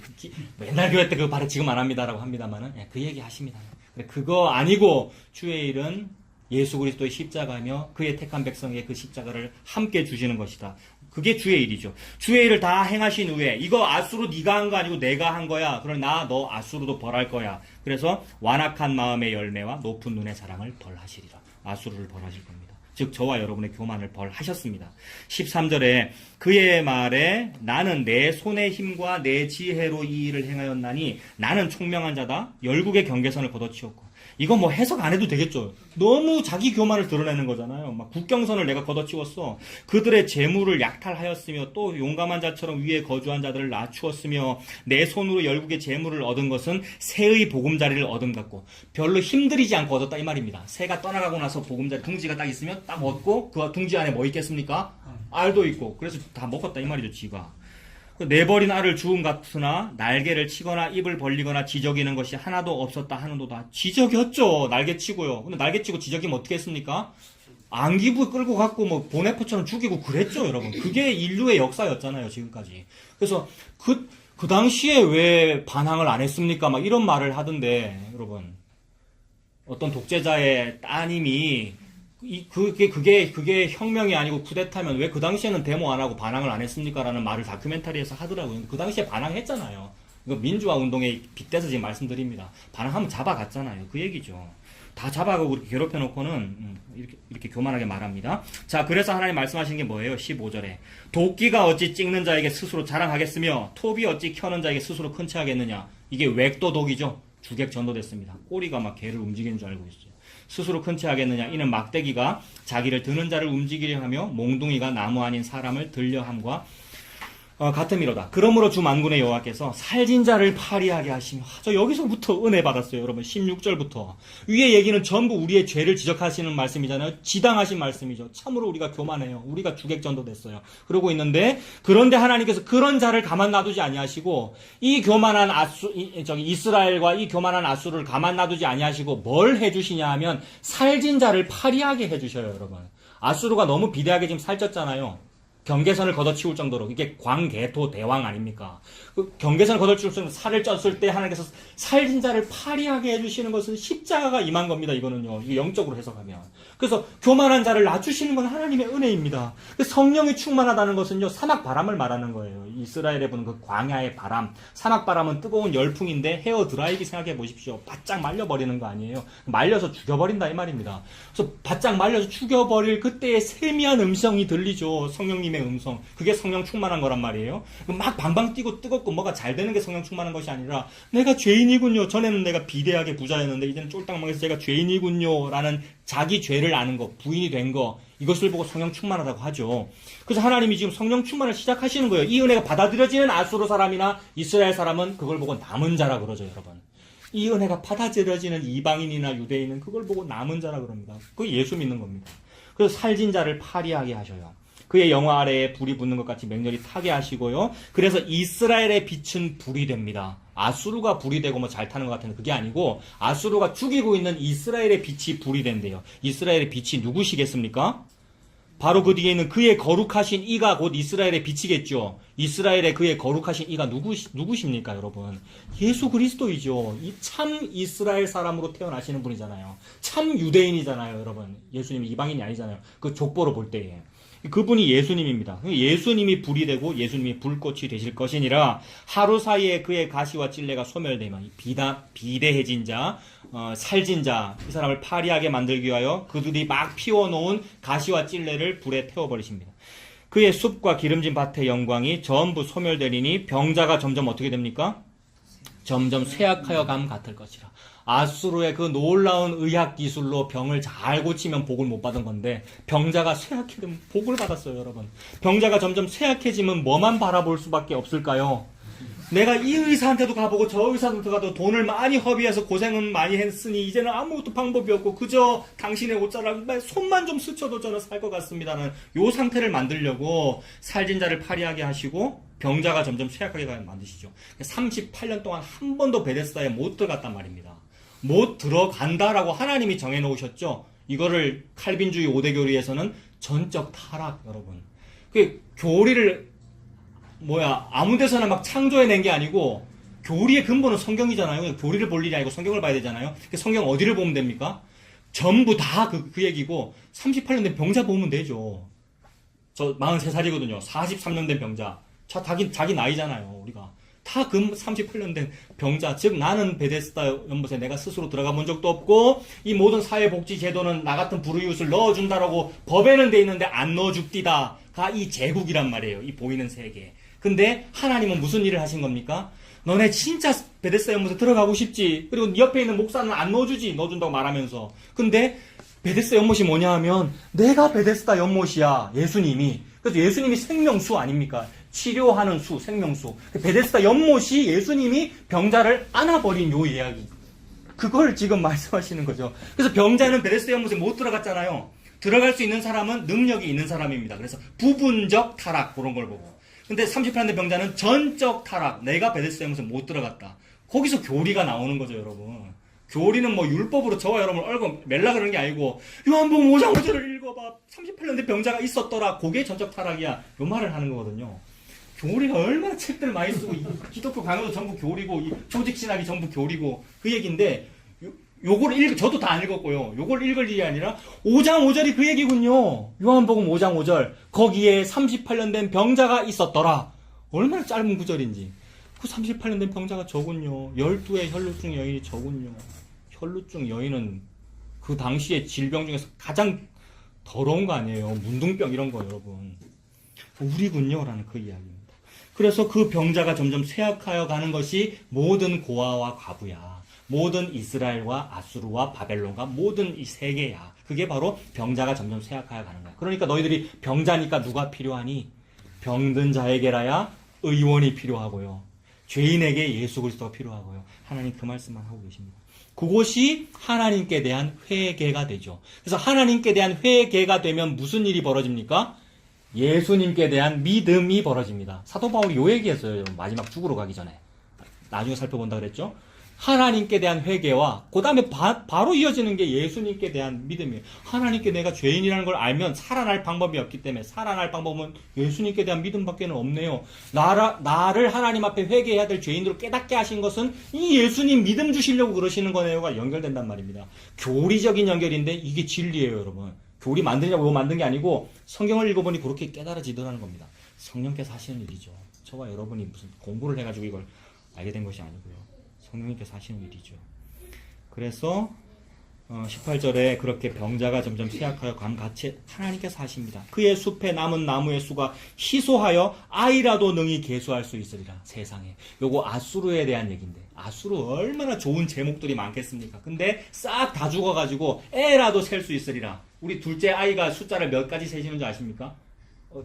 맨날 교회 때 그거 바로 지금 안 합니다라고 합니다만은 그 얘기 하십니다. 근데 그거 아니고 주의 일은 예수 그리스도의 십자가며 그의 택한 백성에게 그 십자가를 함께 주시는 것이다. 그게 주의 일이죠. 주의 일을 다 행하신 후에 이거 아수르 네가 한 거 아니고 내가 한 거야. 그러나 너 아수르도 벌할 거야. 그래서 완악한 마음의 열매와 높은 눈의 자랑을 벌하시리라. 아수르를 벌하실 겁니다. 즉 저와 여러분의 교만을 벌하셨습니다. 13절에 그의 말에 나는 내 손의 힘과 내 지혜로 이 일을 행하였나니 나는 총명한 자다. 열국의 경계선을 걷어치웠고 이거 뭐 해석 안 해도 되겠죠. 너무 자기 교만을 드러내는 거잖아요. 막 국경선을 내가 걷어치웠어. 그들의 재물을 약탈하였으며 또 용감한 자처럼 위에 거주한 자들을 낮추었으며 내 손으로 열국의 재물을 얻은 것은 새의 보금자리를 얻은 같고 별로 힘들이지 않고 얻었다 이 말입니다. 새가 떠나가고 나서 보금자리 둥지가 딱 있으면 딱 얻고 그 둥지 안에 뭐 있겠습니까? 알도 있고 그래서 다 먹었다 이 말이죠. 지가. 내버린 알을 주음 같으나 날개를 치거나 입을 벌리거나 지저귀는 것이 하나도 없었다 하는도다. 지저귀었죠. 날개치고요. 근데 날개치고 지저귀면 어떻게 했습니까? 안기부 끌고 갔고 뭐 보네포처럼 죽이고 그랬죠, 여러분. 그게 인류의 역사였잖아요, 지금까지. 그래서 그 당시에 왜 반항을 안 했습니까? 막 이런 말을 하던데, 여러분. 어떤 독재자의 따님이 그게 혁명이 아니고 쿠데타면 왜 그 당시에는 데모 안 하고 반항을 안 했습니까? 라는 말을 다큐멘터리에서 하더라고요. 그 당시에 반항했잖아요. 이거 민주화 운동에 빗대서 지금 말씀드립니다. 반항하면 잡아갔잖아요. 그 얘기죠. 다 잡아가고 그렇게 괴롭혀놓고는 이렇게 교만하게 말합니다. 자, 그래서 하나님 말씀하신 게 뭐예요? 15절에 도끼가 어찌 찍는 자에게 스스로 자랑하겠으며 톱이 어찌 켜는 자에게 스스로 큰 채 하겠느냐. 이게 웩도독이죠. 주객 전도됐습니다. 꼬리가 막 개를 움직이는 줄 알고 있어요. 스스로 큰 채 하겠느냐. 이는 막대기가 자기를 드는 자를 움직이려 하며 몽둥이가 나무 아닌 사람을 들려 함과 같음이로다. 그러므로 주 만군의 여호와께서 살진 자를 파리하게 하시며, 저 여기서부터 은혜 받았어요, 여러분. 16절부터 위에 얘기는 전부 우리의 죄를 지적하시는 말씀이잖아요. 지당하신 말씀이죠. 참으로 우리가 교만해요. 우리가 주객전도 됐어요. 그러고 있는데, 그런데 하나님께서 그런 자를 가만 놔두지 아니하시고 이 교만한 이스라엘과 이 교만한 아수르를 가만 놔두지 아니하시고 뭘 해주시냐 하면 살진 자를 파리하게 해주셔요, 여러분. 아수르가 너무 비대하게 지금 살쪘잖아요. 경계선을 걷어치울 정도로. 이게 광개토 대왕 아닙니까? 그 경계선을 걷어치울 정도로 살을 쪘을 때 하나님께서 살진 자를 파리하게 해주시는 것은 십자가가 임한 겁니다. 이거는요. 이게 영적으로 해석하면. 그래서 교만한 자를 낮추시는 건 하나님의 은혜입니다. 성령이 충만하다는 것은요. 사막 바람을 말하는 거예요. 이스라엘에 보는 그 광야의 바람. 사막 바람은 뜨거운 열풍인데 헤어 드라이기 생각해 보십시오. 바짝 말려버리는 거 아니에요. 말려서 죽여버린다 이 말입니다. 그래서 바짝 말려서 죽여버릴 그때의 세미한 음성이 들리죠. 성령님의 음성. 그게 성령 충만한 거란 말이에요. 막 방방 뛰고 뜨겁고 뭐가 잘 되는 게 성령 충만한 것이 아니라 내가 죄인이군요. 전에는 내가 비대하게 부자였는데 이제는 쫄딱 망해서 제가 죄인이군요. 라는 자기 죄를 아는 거, 부인이 된 거, 이것을 보고 성령 충만하다고 하죠. 그래서 하나님이 지금 성령 충만을 시작하시는 거예요. 이 은혜가 받아들여지는 아수르 사람이나 이스라엘 사람은 그걸 보고 남은 자라 그러죠, 여러분. 이 은혜가 받아들여지는 이방인이나 유대인은 그걸 보고 남은 자라 그럽니다. 그게 예수 믿는 겁니다. 그래서 살진 자를 파리하게 하셔요. 그의 영화 아래에 불이 붙는 것 같이 맹렬히 타게 하시고요. 그래서 이스라엘의 빛은 불이 됩니다. 아수르가 불이 되고 뭐 잘 타는 것 같은데 그게 아니고 아수르가 죽이고 있는 이스라엘의 빛이 불이 된대요. 이스라엘의 빛이 누구시겠습니까? 바로 그 뒤에 있는 그의 거룩하신 이가 곧 이스라엘의 빛이겠죠. 이스라엘의 그의 거룩하신 이가 누구십니까, 여러분? 예수 그리스도이죠. 이 참 이스라엘 사람으로 태어나시는 분이잖아요. 참 유대인이잖아요, 여러분. 예수님이 이방인이 아니잖아요. 그 족보로 볼 때에. 그분이 예수님입니다. 예수님이 불이 되고 예수님이 불꽃이 되실 것이니라. 하루 사이에 그의 가시와 찔레가 소멸되면 비대해진 자, 살진 자, 이 사람을 파리하게 만들기 위하여 그들이 막 피워놓은 가시와 찔레를 불에 태워버리십니다. 그의 숲과 기름진 밭의 영광이 전부 소멸되리니 병자가 점점 어떻게 됩니까? 점점 쇠약하여 감 같을 것이라. 아수르의 그 놀라운 의학 기술로 병을 잘 고치면 복을 못 받은 건데 병자가 쇠약해지면 복을 받았어요, 여러분. 병자가 점점 쇠약해지면 뭐만 바라볼 수밖에 없을까요? 내가 이 의사한테도 가보고 저 의사한테도 가도 돈을 많이 허비해서 고생은 많이 했으니 이제는 아무것도 방법이 없고 그저 당신의 옷자락 손만 좀 스쳐도 저는 살 것 같습니다는 요 상태를 만들려고 살진 자를 파리하게 하시고 병자가 점점 쇠약하게 만드시죠. 38년 동안 한 번도 베데스다에 못 들어갔단 말입니다. 못 들어간다라고 하나님이 정해놓으셨죠. 이거를 칼빈주의 5대 교리에서는 전적 타락, 여러분. 그 교리를 아무 데서나 막 창조해낸 게 아니고 교리의 근본은 성경이잖아요. 교리를 볼 일이 아니고 성경을 봐야 되잖아요. 성경 어디를 보면 됩니까? 전부 다 그 얘기고 38년 된 병자 보면 되죠. 저 43살이거든요. 43년 된 병자. 자기 나이잖아요, 우리가. 다 그 38년 된 병자, 즉 나는 베데스다 연못에 내가 스스로 들어가 본 적도 없고 이 모든 사회복지 제도는 나 같은 불우이웃을 넣어준다라고 법에는 돼 있는데 안 넣어줍디다가 이 제국이란 말이에요. 이 보이는 세계. 근데 하나님은 무슨 일을 하신 겁니까? 너네 진짜 베데스다 연못에 들어가고 싶지. 그리고 옆에 있는 목사는 안 넣어주지. 넣어준다고 말하면서. 근데 베데스다 연못이 뭐냐 하면 내가 베데스다 연못이야. 예수님이. 그래서 예수님이 생명수 아닙니까? 치료하는 수, 생명수. 베데스다 연못이 예수님이 병자를 안아버린 요 이야기. 그걸 지금 말씀하시는 거죠. 그래서 병자는 베데스다 연못에 못 들어갔잖아요. 들어갈 수 있는 사람은 능력이 있는 사람입니다. 그래서 부분적 타락, 그런 걸 보고. 근데 38년 된 병자는 전적 타락. 내가 베데스다 연못에 못 들어갔다. 거기서 교리가 나오는 거죠, 여러분. 교리는 율법으로 저와 여러분을 얼고 멜라 그러는 게 아니고 요한복음 5장 5절을 읽어봐. 38년 된 병자가 있었더라. 그게 전적 타락이야. 요 말을 하는 거거든요. 교리가 얼마나 책들 많이 쓰고 기독교 강요도 전부 교리고 조직신학이 전부 교리고 그 얘기인데 요걸 저도 다 안 읽었고요. 요걸 읽을 일이 아니라 5장 5절이 그 얘기군요. 요한복음 5장 5절 거기에 38년 된 병자가 있었더라. 얼마나 짧은 구절인지. 그 38년 된 병자가 저군요. 12의 혈루증 여인이 저군요. 혈루증 여인은 그 당시에 질병 중에서 가장 더러운 거 아니에요. 문둥병 이런 거 여러분. 우리군요. 라는 그 이야기입니다. 그래서 그 병자가 점점 쇠약하여 가는 것이 모든 고아와 과부야. 모든 이스라엘과 아수르와 바벨론과 모든 이 세계야. 그게 바로 병자가 점점 쇠약하여 가는 거야. 그러니까 너희들이 병자니까 누가 필요하니? 병든 자에게라야 의원이 필요하고요. 죄인에게 예수 그리스도가 필요하고요. 하나님 그 말씀만 하고 계십니다. 그것이 하나님께 대한 회개가 되죠. 그래서 하나님께 대한 회개가 되면 무슨 일이 벌어집니까? 예수님께 대한 믿음이 벌어집니다. 사도 바울이 요 얘기했어요. 마지막 죽으러 가기 전에. 나중에 살펴본다 그랬죠. 하나님께 대한 회개와 그 다음에 바로 이어지는 게 예수님께 대한 믿음이에요. 하나님께 내가 죄인이라는 걸 알면 살아날 방법이 없기 때문에 살아날 방법은 예수님께 대한 믿음밖에 없네요. 나를 하나님 앞에 회개해야 될 죄인으로 깨닫게 하신 것은 이 예수님 믿음 주시려고 그러시는 거네요가 연결된단 말입니다. 교리적인 연결인데 이게 진리예요, 여러분. 교리 만드냐고 만든 게 아니고 성경을 읽어보니 그렇게 깨달아지더라는 겁니다. 성령께서 하시는 일이죠. 저와 여러분이 무슨 공부를 해가지고 이걸 알게 된 것이 아니고요. 성령님께서 하시는 일이죠. 그래서 18절에 그렇게 병자가 점점 쇠약하여 감같이 하나님께서 하십니다. 그의 숲에 남은 나무의 수가 희소하여 아이라도 능히 계수할 수 있으리라. 세상에. 요거 아수르에 대한 얘기인데 아수르 얼마나 좋은 제목들이 많겠습니까? 근데 싹 다 죽어가지고 애라도 셀 수 있으리라. 우리 둘째 아이가 숫자를 몇 가지 세시는 줄 아십니까?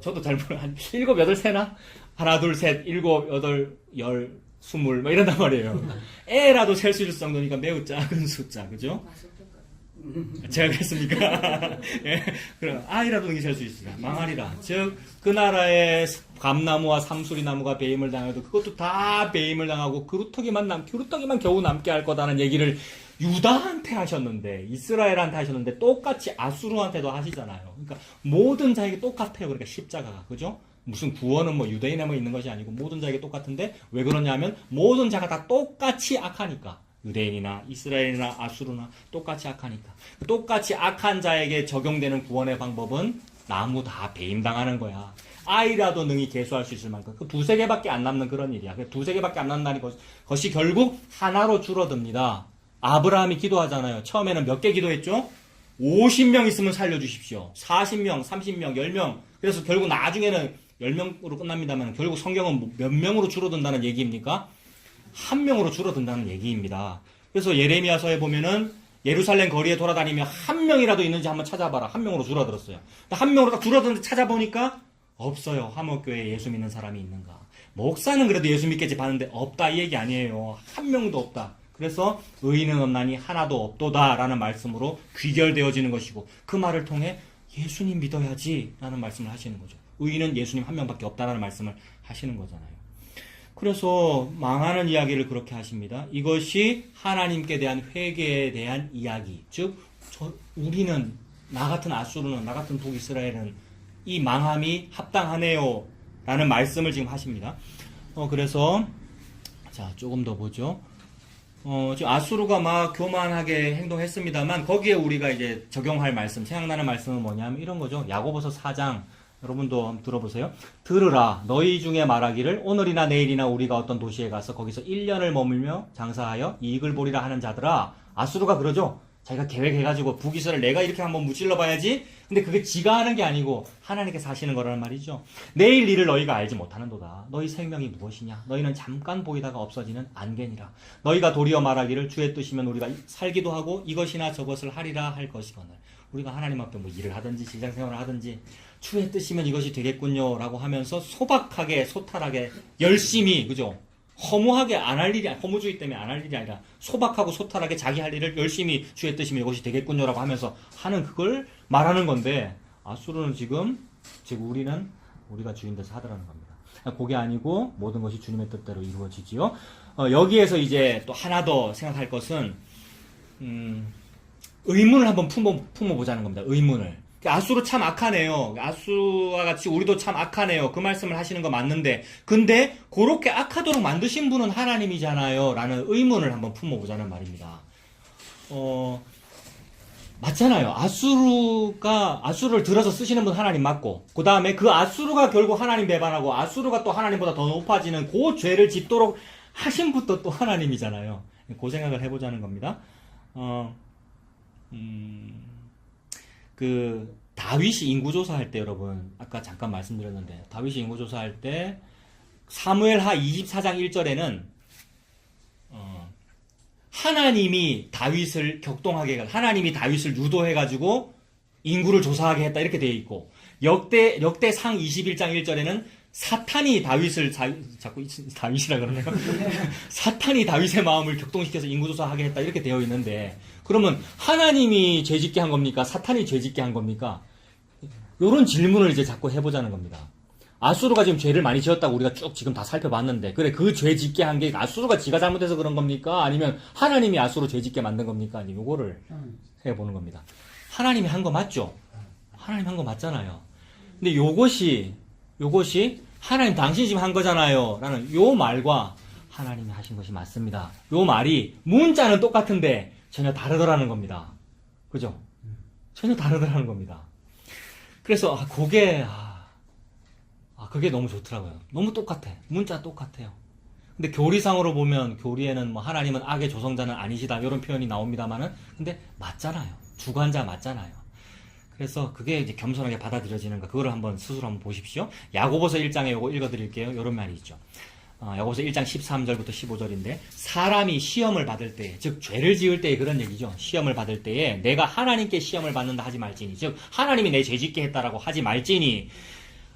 저도 잘 모르는 한 7, 8 세나? 하나, 둘, 셋, 7, 8, 10, 20 뭐 이런단 말이에요. 애라도 셀 수 있을 정도니까 매우 작은 숫자, 그죠? 제가 그랬습니까? 예, 그럼 아이라도 능히 셀 수 있으라. 망하리라. 즉 그 나라의 감나무와 삼수리 나무가 배임을 당해도 그것도 다 배임을 당하고 그루터기만 겨우 남게 할 거다는 얘기를 유다한테 하셨는데 이스라엘한테 하셨는데 똑같이 아수르한테도 하시잖아요. 그러니까 모든 자에게 똑같아요. 그러니까 십자가가, 그죠? 무슨 구원은 뭐 유대인에만 있는 것이 아니고 모든 자에게 똑같은데 왜 그러냐면 모든 자가 다 똑같이 악하니까. 유대인이나 이스라엘이나 아수르나 똑같이 악하니까. 똑같이 악한 자에게 적용되는 구원의 방법은 나무 다 배임당하는 거야. 아이라도 능히 계수할 수 있을 만큼. 그 2-3개밖에 안 남는 그런 일이야. 2-3개밖에 안 남는다는 것이 결국 하나로 줄어듭니다. 아브라함이 기도하잖아요. 처음에는 몇 개 기도했죠? 50명 있으면 살려주십시오. 40명, 30명, 10명. 그래서 결국 나중에는 10명으로 끝납니다만 결국 성경은 몇 명으로 줄어든다는 얘기입니까? 1명으로 줄어든다는 얘기입니다. 그래서 예레미야서에 보면은 예루살렘 거리에 돌아다니며 1명이라도 있는지 한번 찾아봐라. 1명으로 줄어들었어요. 1명으로 딱 줄어드는데 찾아보니까 없어요. 화목교회에 예수 믿는 사람이 있는가. 목사는 그래도 예수 믿겠지 봤는데 없다 이 얘기 아니에요. 1명도 없다. 그래서 의인은 없나니 하나도 없도다 라는 말씀으로 귀결되어지는 것이고 그 말을 통해 예수님 믿어야지 라는 말씀을 하시는 거죠. 의인은 예수님 1명밖에 없다라는 말씀을 하시는 거잖아요. 그래서 망하는 이야기를 그렇게 하십니다. 이것이 하나님께 대한 회개에 대한 이야기. 즉 우리는 나 같은 아수르는 나 같은 북이스라엘은 이 망함이 합당하네요 라는 말씀을 지금 하십니다. 그래서 자 조금 더 보죠. 지금 아수르가 막 교만하게 행동했습니다만 거기에 우리가 이제 적용할 말씀, 생각나는 말씀은 뭐냐면 이런 거죠. 야고보서 4장 여러분도 한번 들어보세요. 들으라 너희 중에 말하기를 오늘이나 내일이나 우리가 어떤 도시에 가서 거기서 1년을 머물며 장사하여 이익을 보리라 하는 자들아. 아수르가 그러죠. 자기가 계획해가지고 북이스라엘 내가 이렇게 한번 무찔러 봐야지. 근데 그게 지가 하는 게 아니고 하나님께서 하시는 거라는 말이죠. 내일 일을 너희가 알지 못하는도다. 너희 생명이 무엇이냐. 너희는 잠깐 보이다가 없어지는 안개니라. 너희가 도리어 말하기를 주의 뜻이면 우리가 살기도 하고 이것이나 저것을 하리라 할 것이거늘. 우리가 하나님 앞에 뭐 일을 하든지 직장생활을 하든지 주의 뜻이면 이것이 되겠군요 라고 하면서 소박하게 소탈하게 열심히, 그죠? 허무하게 안 할 일이, 허무주의 때문에 안 할 일이 아니라 소박하고 소탈하게 자기 할 일을 열심히 주의 뜻이면 이것이 되겠군요 라고 하면서 하는 그걸 말하는 건데 아수르는 지금 우리가 주인 돼서 하더라는 겁니다. 그게 아니고 모든 것이 주님의 뜻대로 이루어지지요. 여기에서 이제 또 하나 더 생각할 것은 의문을 한번 품어보자는 겁니다. 의문을. 아수르 참 악하네요. 아수르와 같이 우리도 참 악하네요. 그 말씀을 하시는 거 맞는데 근데 그렇게 악하도록 만드신 분은 하나님이잖아요 라는 의문을 한번 품어보자는 말입니다. 맞잖아요. 아수르를 들어서 쓰시는 분 하나님 맞고, 그 다음에 그 아수르가 결국 하나님 배반하고, 아수르가 또 하나님보다 더 높아지는 그 죄를 짓도록 하신 분도 또 하나님이잖아요. 그 생각을 해보자는 겁니다. 다윗이 인구조사할 때 여러분, 아까 잠깐 말씀드렸는데, 다윗이 인구조사할 때, 사무엘하 24장 1절에는, 하나님이 다윗을 하나님이 다윗을 유도해가지고 인구를 조사하게 했다 이렇게 되어 있고, 역대상 21장 1절에는 사탄이 자꾸 다윗이라 그러네요. 사탄이 다윗의 마음을 격동시켜서 인구조사하게 했다 이렇게 되어 있는데, 그러면 하나님이 죄짓게 한 겁니까? 사탄이 죄짓게 한 겁니까? 이런 질문을 이제 자꾸 해보자는 겁니다. 아수르가 지금 죄를 많이 지었다고 우리가 쭉 지금 다 살펴봤는데, 그래, 그 죄 짓게 한 게 아수르가 지가 잘못해서 그런 겁니까? 아니면 하나님이 아수르 죄 짓게 만든 겁니까? 아니면 요거를 해보는 겁니다. 하나님이 한 거 맞죠? 하나님 한 거 맞잖아요. 근데 요것이 하나님 당신이 지금 한 거잖아요 라는 요 말과 하나님이 하신 것이 맞습니다. 요 말이 문자는 똑같은데 전혀 다르더라는 겁니다. 그죠? 전혀 다르더라는 겁니다. 그래서 그게 너무 좋더라고요. 너무 똑같아. 문자 똑같아요. 근데 교리상으로 보면, 교리에는 뭐 하나님은 악의 조성자는 아니시다 이런 표현이 나옵니다만은, 근데 맞잖아요. 주관자 맞잖아요. 그래서 그게 이제 겸손하게 받아들여지는가, 그거를 스스로 한번 보십시오. 야고보서 1장에 요거 읽어드릴게요. 요런 말이 있죠. 야고보서 1장 13절부터 15절인데, 사람이 시험을 받을 때, 즉 죄를 지을 때에 그런 얘기죠. 시험을 받을 때에 내가 하나님께 시험을 받는다 하지 말지니, 즉 하나님이 내 죄짓게 했다라고 하지 말지니,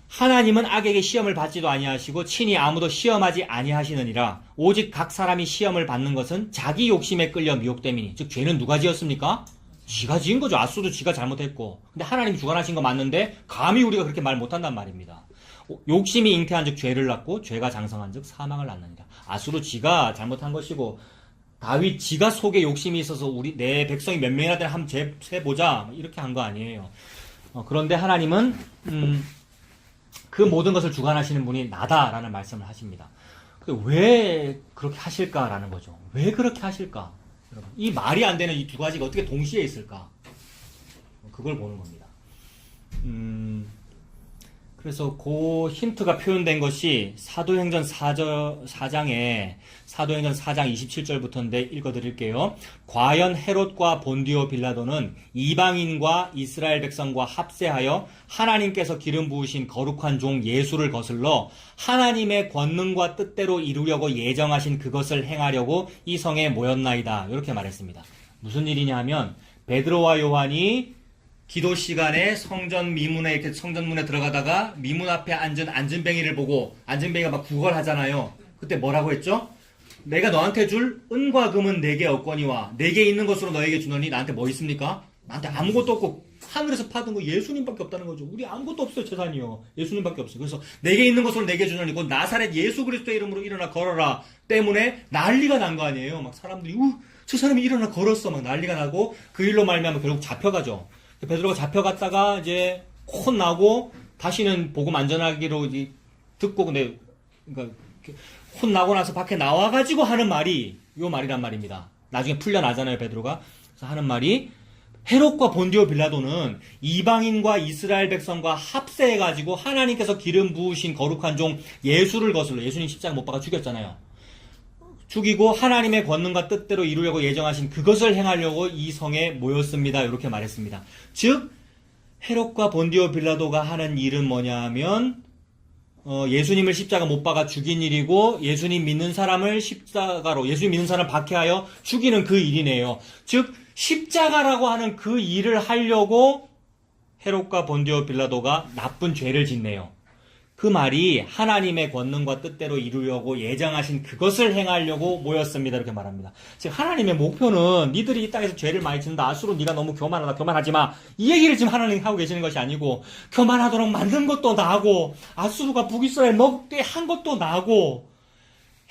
하나님은 악에게 시험을 받지도 아니하시고 친히 아무도 시험하지 아니하시느니라. 오직 각 사람이 시험을 받는 것은 자기 욕심에 끌려 미혹됨이니. 즉 죄는 누가 지었습니까? 지가 지은 거죠. 아수도 지가 잘못했고. 근데 하나님이 주관하신 거 맞는데 감히 우리가 그렇게 말 못한단 말입니다. 욕심이 잉태한 즉 죄를 낳고, 죄가 장성한 즉 사망을 낳느니라. 아수도 지가 잘못한 것이고, 다윗 지가 속에 욕심이 있어서 내 백성이 몇 명이나 되나 한번 세보자 이렇게 한 거 아니에요. 그런데 하나님은 그 모든 것을 주관하시는 분이 나다라는 말씀을 하십니다. 왜 그렇게 하실까라는 거죠. 왜 그렇게 하실까? 여러분, 이 말이 안 되는 이 두 가지가 어떻게 동시에 있을까? 그걸 보는 겁니다. 그래서 그 힌트가 표현된 것이 사도행전 4장에 사도행전 4장 27절부터인데 읽어드릴게요. 과연 헤롯과 본디오 빌라도는 이방인과 이스라엘 백성과 합세하여 하나님께서 기름 부으신 거룩한 종 예수를 거슬러 하나님의 권능과 뜻대로 이루려고 예정하신 그것을 행하려고 이 성에 모였나이다. 이렇게 말했습니다. 무슨 일이냐 하면, 베드로와 요한이 기도 시간에 성전문에 들어가다가 미문 앞에 앉은 안진뱅이를 보고, 안진뱅이가 막 구걸하잖아요. 그때 뭐라고 했죠? 내가 너한테 줄 은과 금은 내게 없거니와 내게 있는 것으로 너에게 주노니. 나한테 뭐 있습니까? 나한테 아무것도 없고 하늘에서 받은 거 예수님밖에 없다는 거죠. 우리 아무것도 없어요. 재산이요. 예수님밖에 없어요. 그래서 내게 있는 것으로 내게 주노니 곧 나사렛 예수 그리스도의 이름으로 일어나 걸어라 때문에 난리가 난 거 아니에요. 막 사람들이 저 사람이 일어나 걸었어 막 난리가 나고, 그 일로 말미암아 결국 잡혀가죠. 베드로가 잡혀갔다가 이제 혼나고, 다시는 복음 안전하기로 듣고, 근데 그러니까 혼나고 나서 밖에 나와가지고 하는 말이 요 말이란 말입니다. 나중에 풀려나잖아요, 베드로가. 그래서 하는 말이, 헤롯과 본디오 빌라도는 이방인과 이스라엘 백성과 합세해가지고 하나님께서 기름 부으신 거룩한 종 예수를 거슬러, 예수님 십자가 못 박아 죽였잖아요. 죽이고 하나님의 권능과 뜻대로 이루려고 예정하신 그것을 행하려고 이 성에 모였습니다. 이렇게 말했습니다. 즉 헤롯과 본디오 빌라도가 하는 일은 뭐냐 하면, 예수님을 십자가 못 박아 죽인 일이고, 예수님 믿는 사람을 예수님 믿는 사람을 박해하여 죽이는 그 일이네요. 즉 십자가라고 하는 그 일을 하려고 헤롯과 본디오 빌라도가 나쁜 죄를 짓네요. 그 말이 하나님의 권능과 뜻대로 이루려고 예정하신 그것을 행하려고 모였습니다. 이렇게 말합니다. 즉 하나님의 목표는 니들이 이 땅에서 죄를 많이 짓는다. 아수로 네가 너무 교만하다. 교만하지 마. 이 얘기를 지금 하나님 하고 계시는 것이 아니고, 교만하도록 만든 것도 나고, 아수르가 북이스라엘 먹게 한 것도 나고,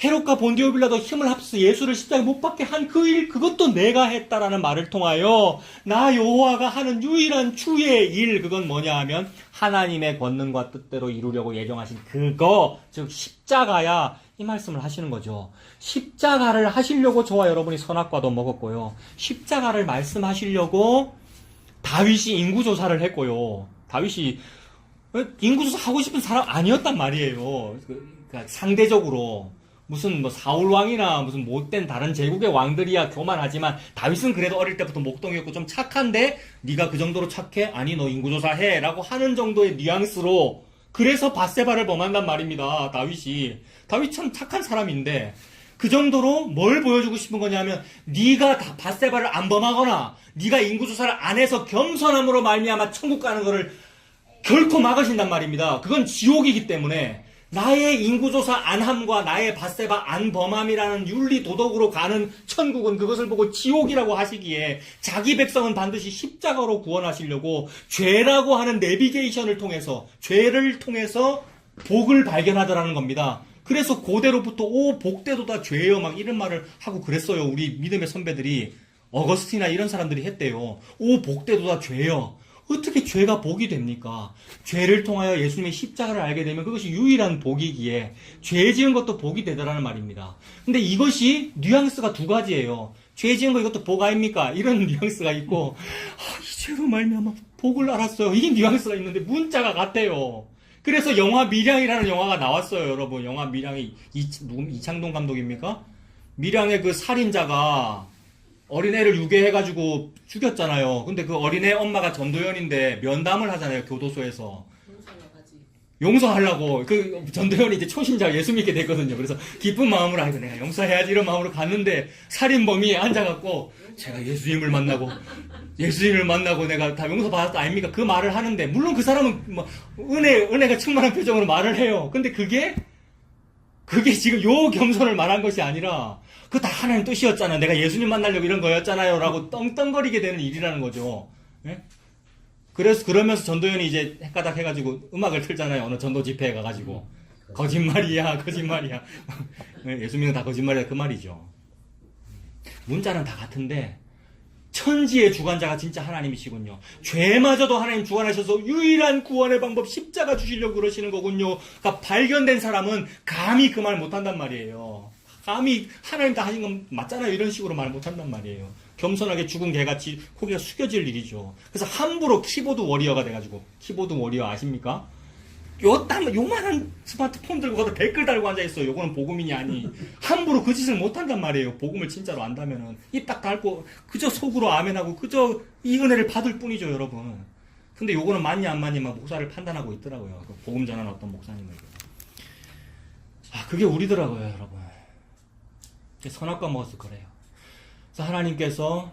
헤롯과 본디오 빌라도 힘을 합쳐서 예수를 십자가에 못 박게 한 그 일, 그것도 내가 했다라는 말을 통하여 나 여호와가 하는 유일한 주의 일, 그건 뭐냐 하면 하나님의 권능과 뜻대로 이루려고 예정하신 그거, 즉 십자가야, 이 말씀을 하시는 거죠. 십자가를 하시려고 저와 여러분이 선악과도 먹었고요. 십자가를 말씀하시려고 다윗이 인구조사를 했고요. 다윗이 인구조사 하고 싶은 사람 아니었단 말이에요. 그러니까 상대적으로. 무슨 뭐 사울왕이나 무슨 못된 다른 제국의 왕들이야 교만하지만 다윗은 그래도 어릴 때부터 목동이었고 좀 착한데 네가 그 정도로 착해? 아니 너 인구조사해 라고 하는 정도의 뉘앙스로 그래서 밧세바를 범한단 말입니다. 다윗 참 착한 사람인데 그 정도로 뭘 보여주고 싶은 거냐면 네가 다 밧세바를 안 범하거나 네가 인구조사를 안 해서 겸손함으로 말미암아 천국 가는 거를 결코 막으신단 말입니다. 그건 지옥이기 때문에 나의 인구조사 안함과 나의 밧세바 안범함이라는 윤리 도덕으로 가는 천국은 그것을 보고 지옥이라고 하시기에 자기 백성은 반드시 십자가로 구원하시려고 죄라고 하는 내비게이션을 통해서 죄를 통해서 복을 발견하더라는 겁니다. 그래서 고대로부터 오 복되도다 죄여 막 이런 말을 하고 그랬어요. 우리 믿음의 선배들이 어거스티나 이런 사람들이 했대요. 오 복되도다 죄여. 어떻게 죄가 복이 됩니까? 죄를 통하여 예수님의 십자가를 알게 되면 그것이 유일한 복이기에 죄 지은 것도 복이 되더라는 말입니다. 근데 이것이 뉘앙스가 두 가지예요. 죄 지은 거 이것도 복 아닙니까? 이런 뉘앙스가 있고 이 죄로 말미암아 복을 알았어요. 이 뉘앙스가 있는데 문자가 같아요. 그래서 영화 밀양이라는 영화가 나왔어요. 여러분 영화 밀양이 이창동 감독입니까? 밀양의 그 살인자가 어린애를 유괴해가지고 죽였잖아요. 근데 그 어린애 엄마가 전도연인데 면담을 하잖아요. 교도소에서. 용서하려고. 그 전도연이 이제 초신자 예수 믿게 됐거든요. 그래서 기쁜 마음으로 아이고 내가 용서해야지 이런 마음으로 갔는데 살인범이 앉아갖고 제가 예수님을 만나고 내가 다 용서받았다 아닙니까? 그 말을 하는데 물론 그 사람은 뭐 은혜가 충만한 표정으로 말을 해요. 근데 그게 지금 요 겸손을 말한 것이 아니라 그거 다 하나님 뜻이었잖아요. 내가 예수님 만나려고 이런 거였잖아요. 라고 떵떵거리게 되는 일이라는 거죠. 네? 그러면서 전도연이 이제 헷가닥 해가지고 음악을 틀잖아요. 어느 전도 집회에 가가지고. 거짓말이야. 네, 예수 믿는 다 거짓말이야. 그 말이죠. 문자는 다 같은데, 천지의 주관자가 진짜 하나님이시군요. 죄마저도 하나님 주관하셔서 유일한 구원의 방법 십자가 주시려고 그러시는 거군요. 그러니까 발견된 사람은 감히 그 말 못한단 말이에요. 감히 하나님 다 하신 건 맞잖아요. 이런 식으로 말 못한단 말이에요. 겸손하게 죽은 개같이 고개가 숙여질 일이죠. 그래서 함부로 키보드 워리어가 돼가지고 키보드 워리어 아십니까? 요만한 스마트폰 들고 가서 댓글 달고 앉아있어요. 요거는 복음이니 아니. 함부로 그 짓을 못한단 말이에요. 복음을 진짜로 안다면은 입 딱 닫고 그저 속으로 아멘하고 그저 이 은혜를 받을 뿐이죠. 여러분. 근데 요거는 맞냐 안 맞냐 막 목사를 판단하고 있더라고요. 복음 전하는 어떤 목사님을. 그게 우리더라고요. 여러분. 선악과 먹어서 그래요. 그래서 하나님께서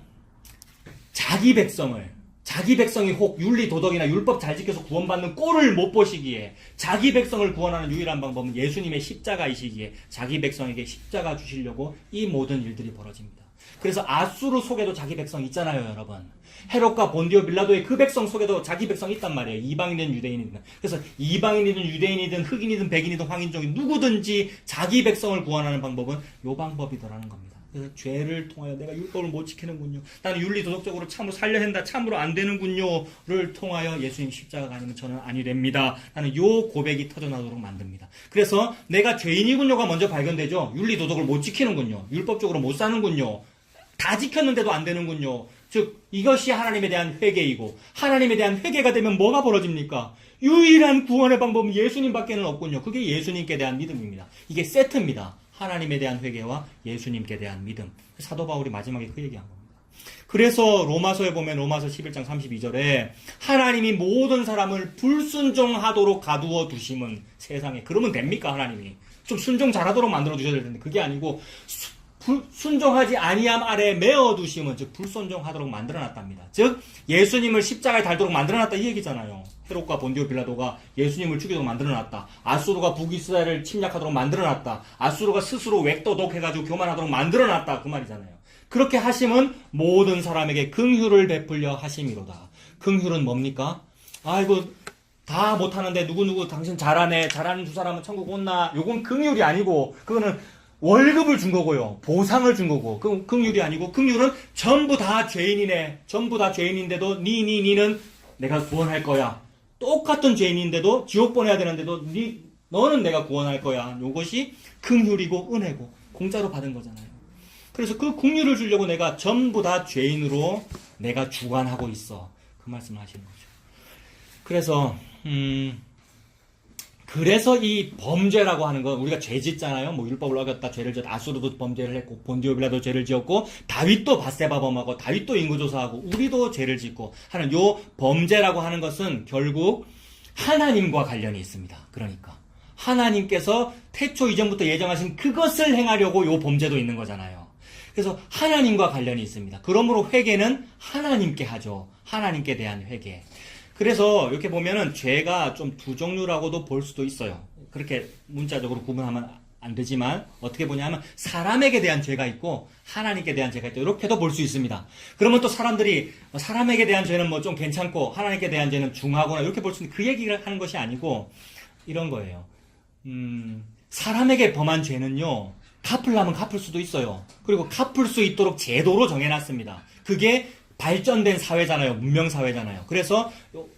자기 백성이 혹 윤리 도덕이나 율법 잘 지켜서 구원받는 꼴을 못 보시기에 자기 백성을 구원하는 유일한 방법은 예수님의 십자가이시기에 자기 백성에게 십자가 주시려고 이 모든 일들이 벌어집니다. 그래서 아수르 속에도 자기 백성 있잖아요, 여러분. 헤롯과 본디오 빌라도의 그 백성 속에도 자기 백성이 있단 말이에요. 이방인이든 유대인이든. 그래서 이방인이든 유대인이든 흑인이든 백인이든 황인종이 누구든지 자기 백성을 구원하는 방법은 요 방법이더라는 겁니다. 그래서 죄를 통하여 내가 율법을 못 지키는군요. 나는 윤리 도덕적으로 참으로 살려야 된다. 참으로 안 되는군요.를 통하여 예수님 십자가가 아니면 저는 아니랍니다. 나는 요 고백이 터져나오도록 만듭니다. 그래서 내가 죄인이군요가 먼저 발견되죠. 윤리 도덕을 못 지키는군요. 율법적으로 못 사는군요. 다 지켰는데도 안 되는군요. 즉 이것이 하나님에 대한 회개이고 하나님에 대한 회개가 되면 뭐가 벌어집니까? 유일한 구원의 방법은 예수님밖에는 없군요. 그게 예수님께 대한 믿음입니다. 이게 세트입니다. 하나님에 대한 회개와 예수님께 대한 믿음. 사도 바울이 마지막에 그 얘기한 겁니다. 그래서 로마서에 보면 로마서 11장 32절에 하나님이 모든 사람을 불순종하도록 가두어 두심은 세상에. 그러면 됩니까 하나님이? 좀 순종 잘하도록 만들어 주셔야 될 텐데 그게 아니고 순종하지 아니함 아래 메어 두심은 즉 불순종하도록 만들어놨답니다. 즉 예수님을 십자가에 달도록 만들어놨다 이 얘기잖아요. 헤롯과 본디오 빌라도가 예수님을 죽이도록 만들어놨다. 아수르가 북이스라엘을 침략하도록 만들어놨다. 아수르가 스스로 웩도독해가지고 교만하도록 만들어놨다 그 말이잖아요. 그렇게 하심은 모든 사람에게 긍휼을 베풀려 하심이로다. 긍휼은 뭡니까? 아이고 다 못하는데 누구누구 당신 잘하네. 잘하는 두 사람은 천국 온나. 요건 긍휼이 아니고 그거는 월급을 준 거고요. 보상을 준 거고. 그 긍휼이 아니고 긍휼은 전부 다 죄인이네. 전부 다 죄인인데도 니는 내가 구원할 거야. 똑같은 죄인인데도 지옥 보내야 되는데도 너는 내가 구원할 거야. 이것이 긍휼이고 은혜고 공짜로 받은 거잖아요. 그래서 그 긍휼을 주려고 내가 전부 다 죄인으로 내가 주관하고 있어. 그 말씀을 하시는 거죠. 그래서 이 범죄라고 하는 건 우리가 죄 짓잖아요. 뭐 율법을 어겼다, 죄를 지었다, 아수르도 범죄를 했고, 본디오빌라도 죄를 지었고, 다윗도 밧세바 범하고, 다윗도 인구조사하고, 우리도 죄를 짓고 하는 요 범죄라고 하는 것은 결국 하나님과 관련이 있습니다. 그러니까 하나님께서 태초 이전부터 예정하신 그것을 행하려고 요 범죄도 있는 거잖아요. 그래서 하나님과 관련이 있습니다. 그러므로 회개는 하나님께 하죠. 하나님께 대한 회개. 그래서 이렇게 보면은 죄가 좀 두 종류라고도 볼 수도 있어요. 그렇게 문자적으로 구분하면 안 되지만 어떻게 보냐면 사람에게 대한 죄가 있고 하나님께 대한 죄가 있다. 이렇게도 볼 수 있습니다. 그러면 또 사람들이 사람에게 대한 죄는 뭐 좀 괜찮고 하나님께 대한 죄는 중하거나 이렇게 볼 수 있는데 그 얘기를 하는 것이 아니고 이런 거예요. 사람에게 범한 죄는요. 갚으려면 갚을 수도 있어요. 그리고 갚을 수 있도록 제도로 정해놨습니다. 그게 발전된 사회잖아요. 문명사회잖아요. 그래서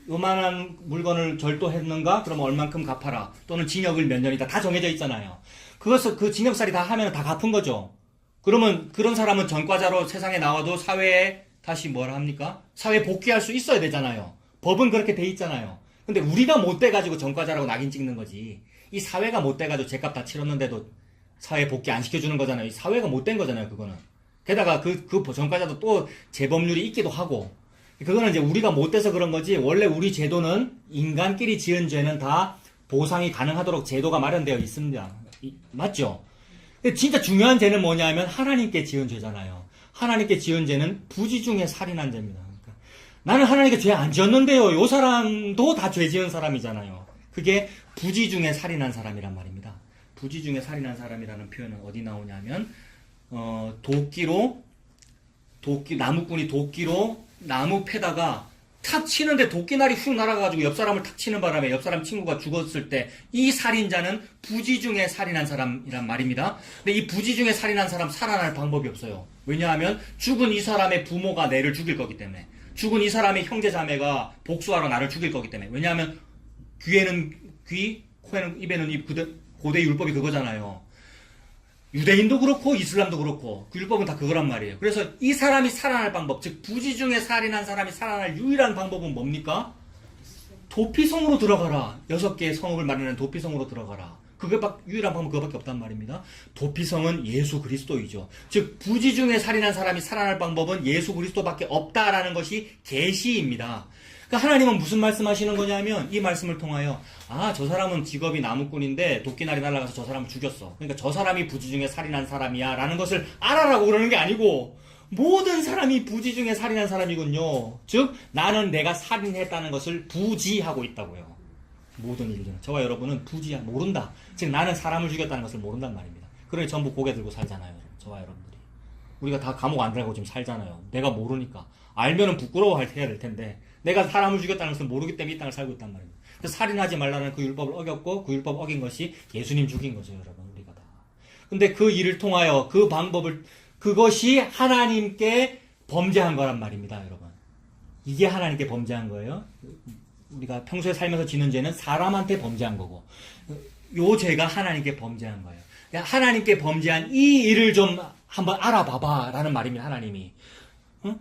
요만한 물건을 절도했는가? 그러면 얼만큼 갚아라. 또는 징역을 몇 년이다. 다 정해져 있잖아요. 그것을 그 징역살이 다 하면 다 갚은 거죠. 그러면 그런 사람은 전과자로 세상에 나와도 사회에 다시 뭐라 합니까? 사회에 복귀할 수 있어야 되잖아요. 법은 그렇게 돼 있잖아요. 근데 우리가 못 돼가지고 전과자라고 낙인 찍는 거지. 이 사회가 못 돼가지고 죄값 다 치렀는데도 사회 복귀 안 시켜주는 거잖아요. 이 사회가 못 된 거잖아요. 그거는. 게다가 그 전과자도 또 재범률이 있기도 하고, 그거는 이제 우리가 못돼서 그런 거지, 원래 우리 제도는 인간끼리 지은 죄는 다 보상이 가능하도록 제도가 마련되어 있습니다. 맞죠? 근데 진짜 중요한 죄는 뭐냐면 하나님께 지은 죄잖아요. 하나님께 지은 죄는 부지 중에 살인한 죄입니다. 그러니까 나는 하나님께 죄 안 지었는데요. 요 사람도 다 죄 지은 사람이잖아요. 그게 부지 중에 살인한 사람이란 말입니다. 부지 중에 살인한 사람이라는 표현은 어디 나오냐면 나무꾼이 도끼로 나무 패다가 탁 치는데 도끼날이 훅 날아가가지고 옆 사람을 탁 치는 바람에 옆 사람 친구가 죽었을 때 이 살인자는 부지 중에 살인한 사람이란 말입니다. 근데 이 부지 중에 살인한 사람 살아날 방법이 없어요. 왜냐하면 죽은 이 사람의 부모가 내를 죽일 거기 때문에, 죽은 이 사람의 형제 자매가 복수하러 나를 죽일 거기 때문에. 왜냐하면 귀에는 귀, 코에는 입에는 입, 고대 율법이 그거잖아요. 유대인도 그렇고 이슬람도 그렇고 그 율법은 다 그거란 말이에요. 그래서 이 사람이 살아날 방법, 즉 부지 중에 살인한 사람이 살아날 유일한 방법은 뭡니까? 도피성으로 들어가라. 6개의 성읍을 마련한 도피성으로 들어가라. 유일한 방법 그거밖에 없단 말입니다. 도피성은 예수 그리스도이죠. 즉 부지 중에 살인한 사람이 살아날 방법은 예수 그리스도밖에 없다라는 것이 계시입니다. 그러니까 하나님은 무슨 말씀하시는 거냐면 이 말씀을 통하여 저 사람은 직업이 나무꾼인데 도끼날이 날아가서 저 사람을 죽였어. 그러니까 저 사람이 부지 중에 살인한 사람이야 라는 것을 알아라고 그러는 게 아니고 모든 사람이 부지 중에 살인한 사람이군요. 즉 나는 내가 살인했다는 것을 부지하고 있다고요. 모든 일들은. 저와 여러분은 모른다. 즉 나는 사람을 죽였다는 것을 모른단 말입니다. 그러니 전부 고개 들고 살잖아요. 저와 여러분들이. 우리가 다 감옥 안 들어가고 지금 살잖아요. 내가 모르니까. 알면은 부끄러워해야 될 텐데 내가 사람을 죽였다는 것을 모르기 때문에 이 땅을 살고 있단 말입니다. 그래서 살인하지 말라는 그 율법을 어겼고 그 율법 어긴 것이 예수님 죽인 거죠. 여러분 우리가 다. 근데 그 일을 통하여 그 방법을, 그것이 하나님께 범죄한 거란 말입니다. 여러분. 이게 하나님께 범죄한 거예요. 우리가 평소에 살면서 지는 죄는 사람한테 범죄한 거고 요 죄가 하나님께 범죄한 거예요. 하나님께 범죄한 이 일을 좀 한번 알아봐봐 라는 말입니다. 하나님이. 응?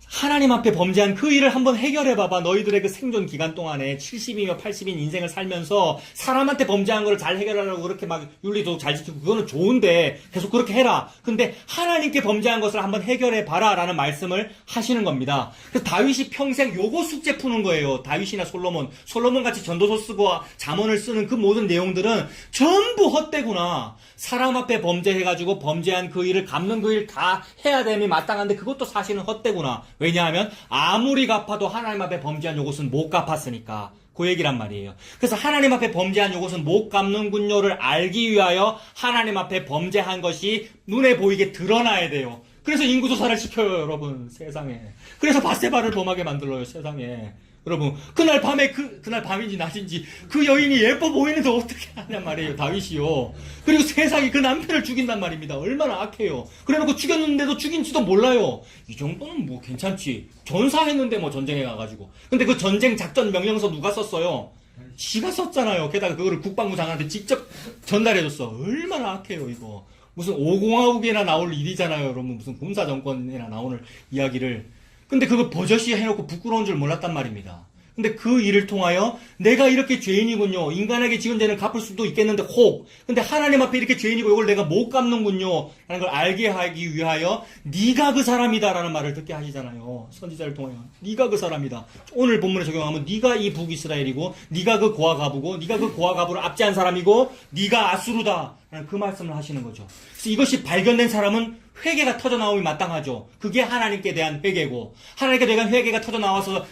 하나님 앞에 범죄한 그 일을 한번 해결해봐봐. 너희들의 그 생존 기간 동안에 70이며 80인 인생을 살면서 사람한테 범죄한 거를 잘 해결하려고 그렇게 막 윤리도 잘 지키고 그거는 좋은데 계속 그렇게 해라. 근데 하나님께 범죄한 것을 한번 해결해봐라 라는 말씀을 하시는 겁니다. 그래서 다윗이 평생 요거 숙제 푸는 거예요. 다윗이나 솔로몬같이 전도서 쓰고 잠언을 쓰는 그 모든 내용들은 전부 헛되구나. 사람 앞에 범죄해가지고 범죄한 그 일을 갚는 그 일 다 해야 됨이 마땅한데 그것도 사실은 헛되구나. 왜냐하면 아무리 갚아도 하나님 앞에 범죄한 요것은 못 갚았으니까. 그 얘기란 말이에요. 그래서 하나님 앞에 범죄한 요것은 못 갚는군요를 알기 위하여 하나님 앞에 범죄한 것이 눈에 보이게 드러나야 돼요. 그래서 인구조사를 시켜요, 여러분. 세상에. 그래서 밧세바를 범하게 만들어요, 세상에. 여러분, 그날 밤인지 낮인지 그 여인이 예뻐 보이는데 어떻게 하냔 말이에요, 다윗이요. 그리고 세상이 그 남편을 죽인단 말입니다. 얼마나 악해요. 그래놓고 죽였는데도 죽인지도 몰라요. 이 정도는 뭐 괜찮지. 전사했는데 뭐 전쟁에 가가지고. 근데 그 전쟁 작전 명령서 누가 썼어요? 지가 썼잖아요. 게다가 그거를 국방부 장관한테 직접 전달해줬어. 얼마나 악해요, 이거. 무슨 5공화국이나 나올 일이잖아요, 여러분. 무슨 군사정권이나 나오는 이야기를. 근데 그거 버젓이 해놓고 부끄러운 줄 몰랐단 말입니다. 근데 그 일을 통하여 내가 이렇게 죄인이군요. 인간에게 지은 죄는 갚을 수도 있겠는데 혹. 근데 하나님 앞에 이렇게 죄인이고 이걸 내가 못 갚는군요. 라는 걸 알게 하기 위하여 네가 그 사람이다라는 말을 듣게 하시잖아요. 선지자를 통하여. 네가 그 사람이다. 오늘 본문에 적용하면 네가 이 북이스라엘이고 네가 그 고아 가부고 네가 그 고아 가부를 압제한 사람이고 네가 아수르다. 라는 그 말씀을 하시는 거죠. 그래서 이것이 발견된 사람은 회개가 터져 나오기 마땅하죠. 그게 하나님께 대한 회개고 하나님께 대한 회개가 터져 나와서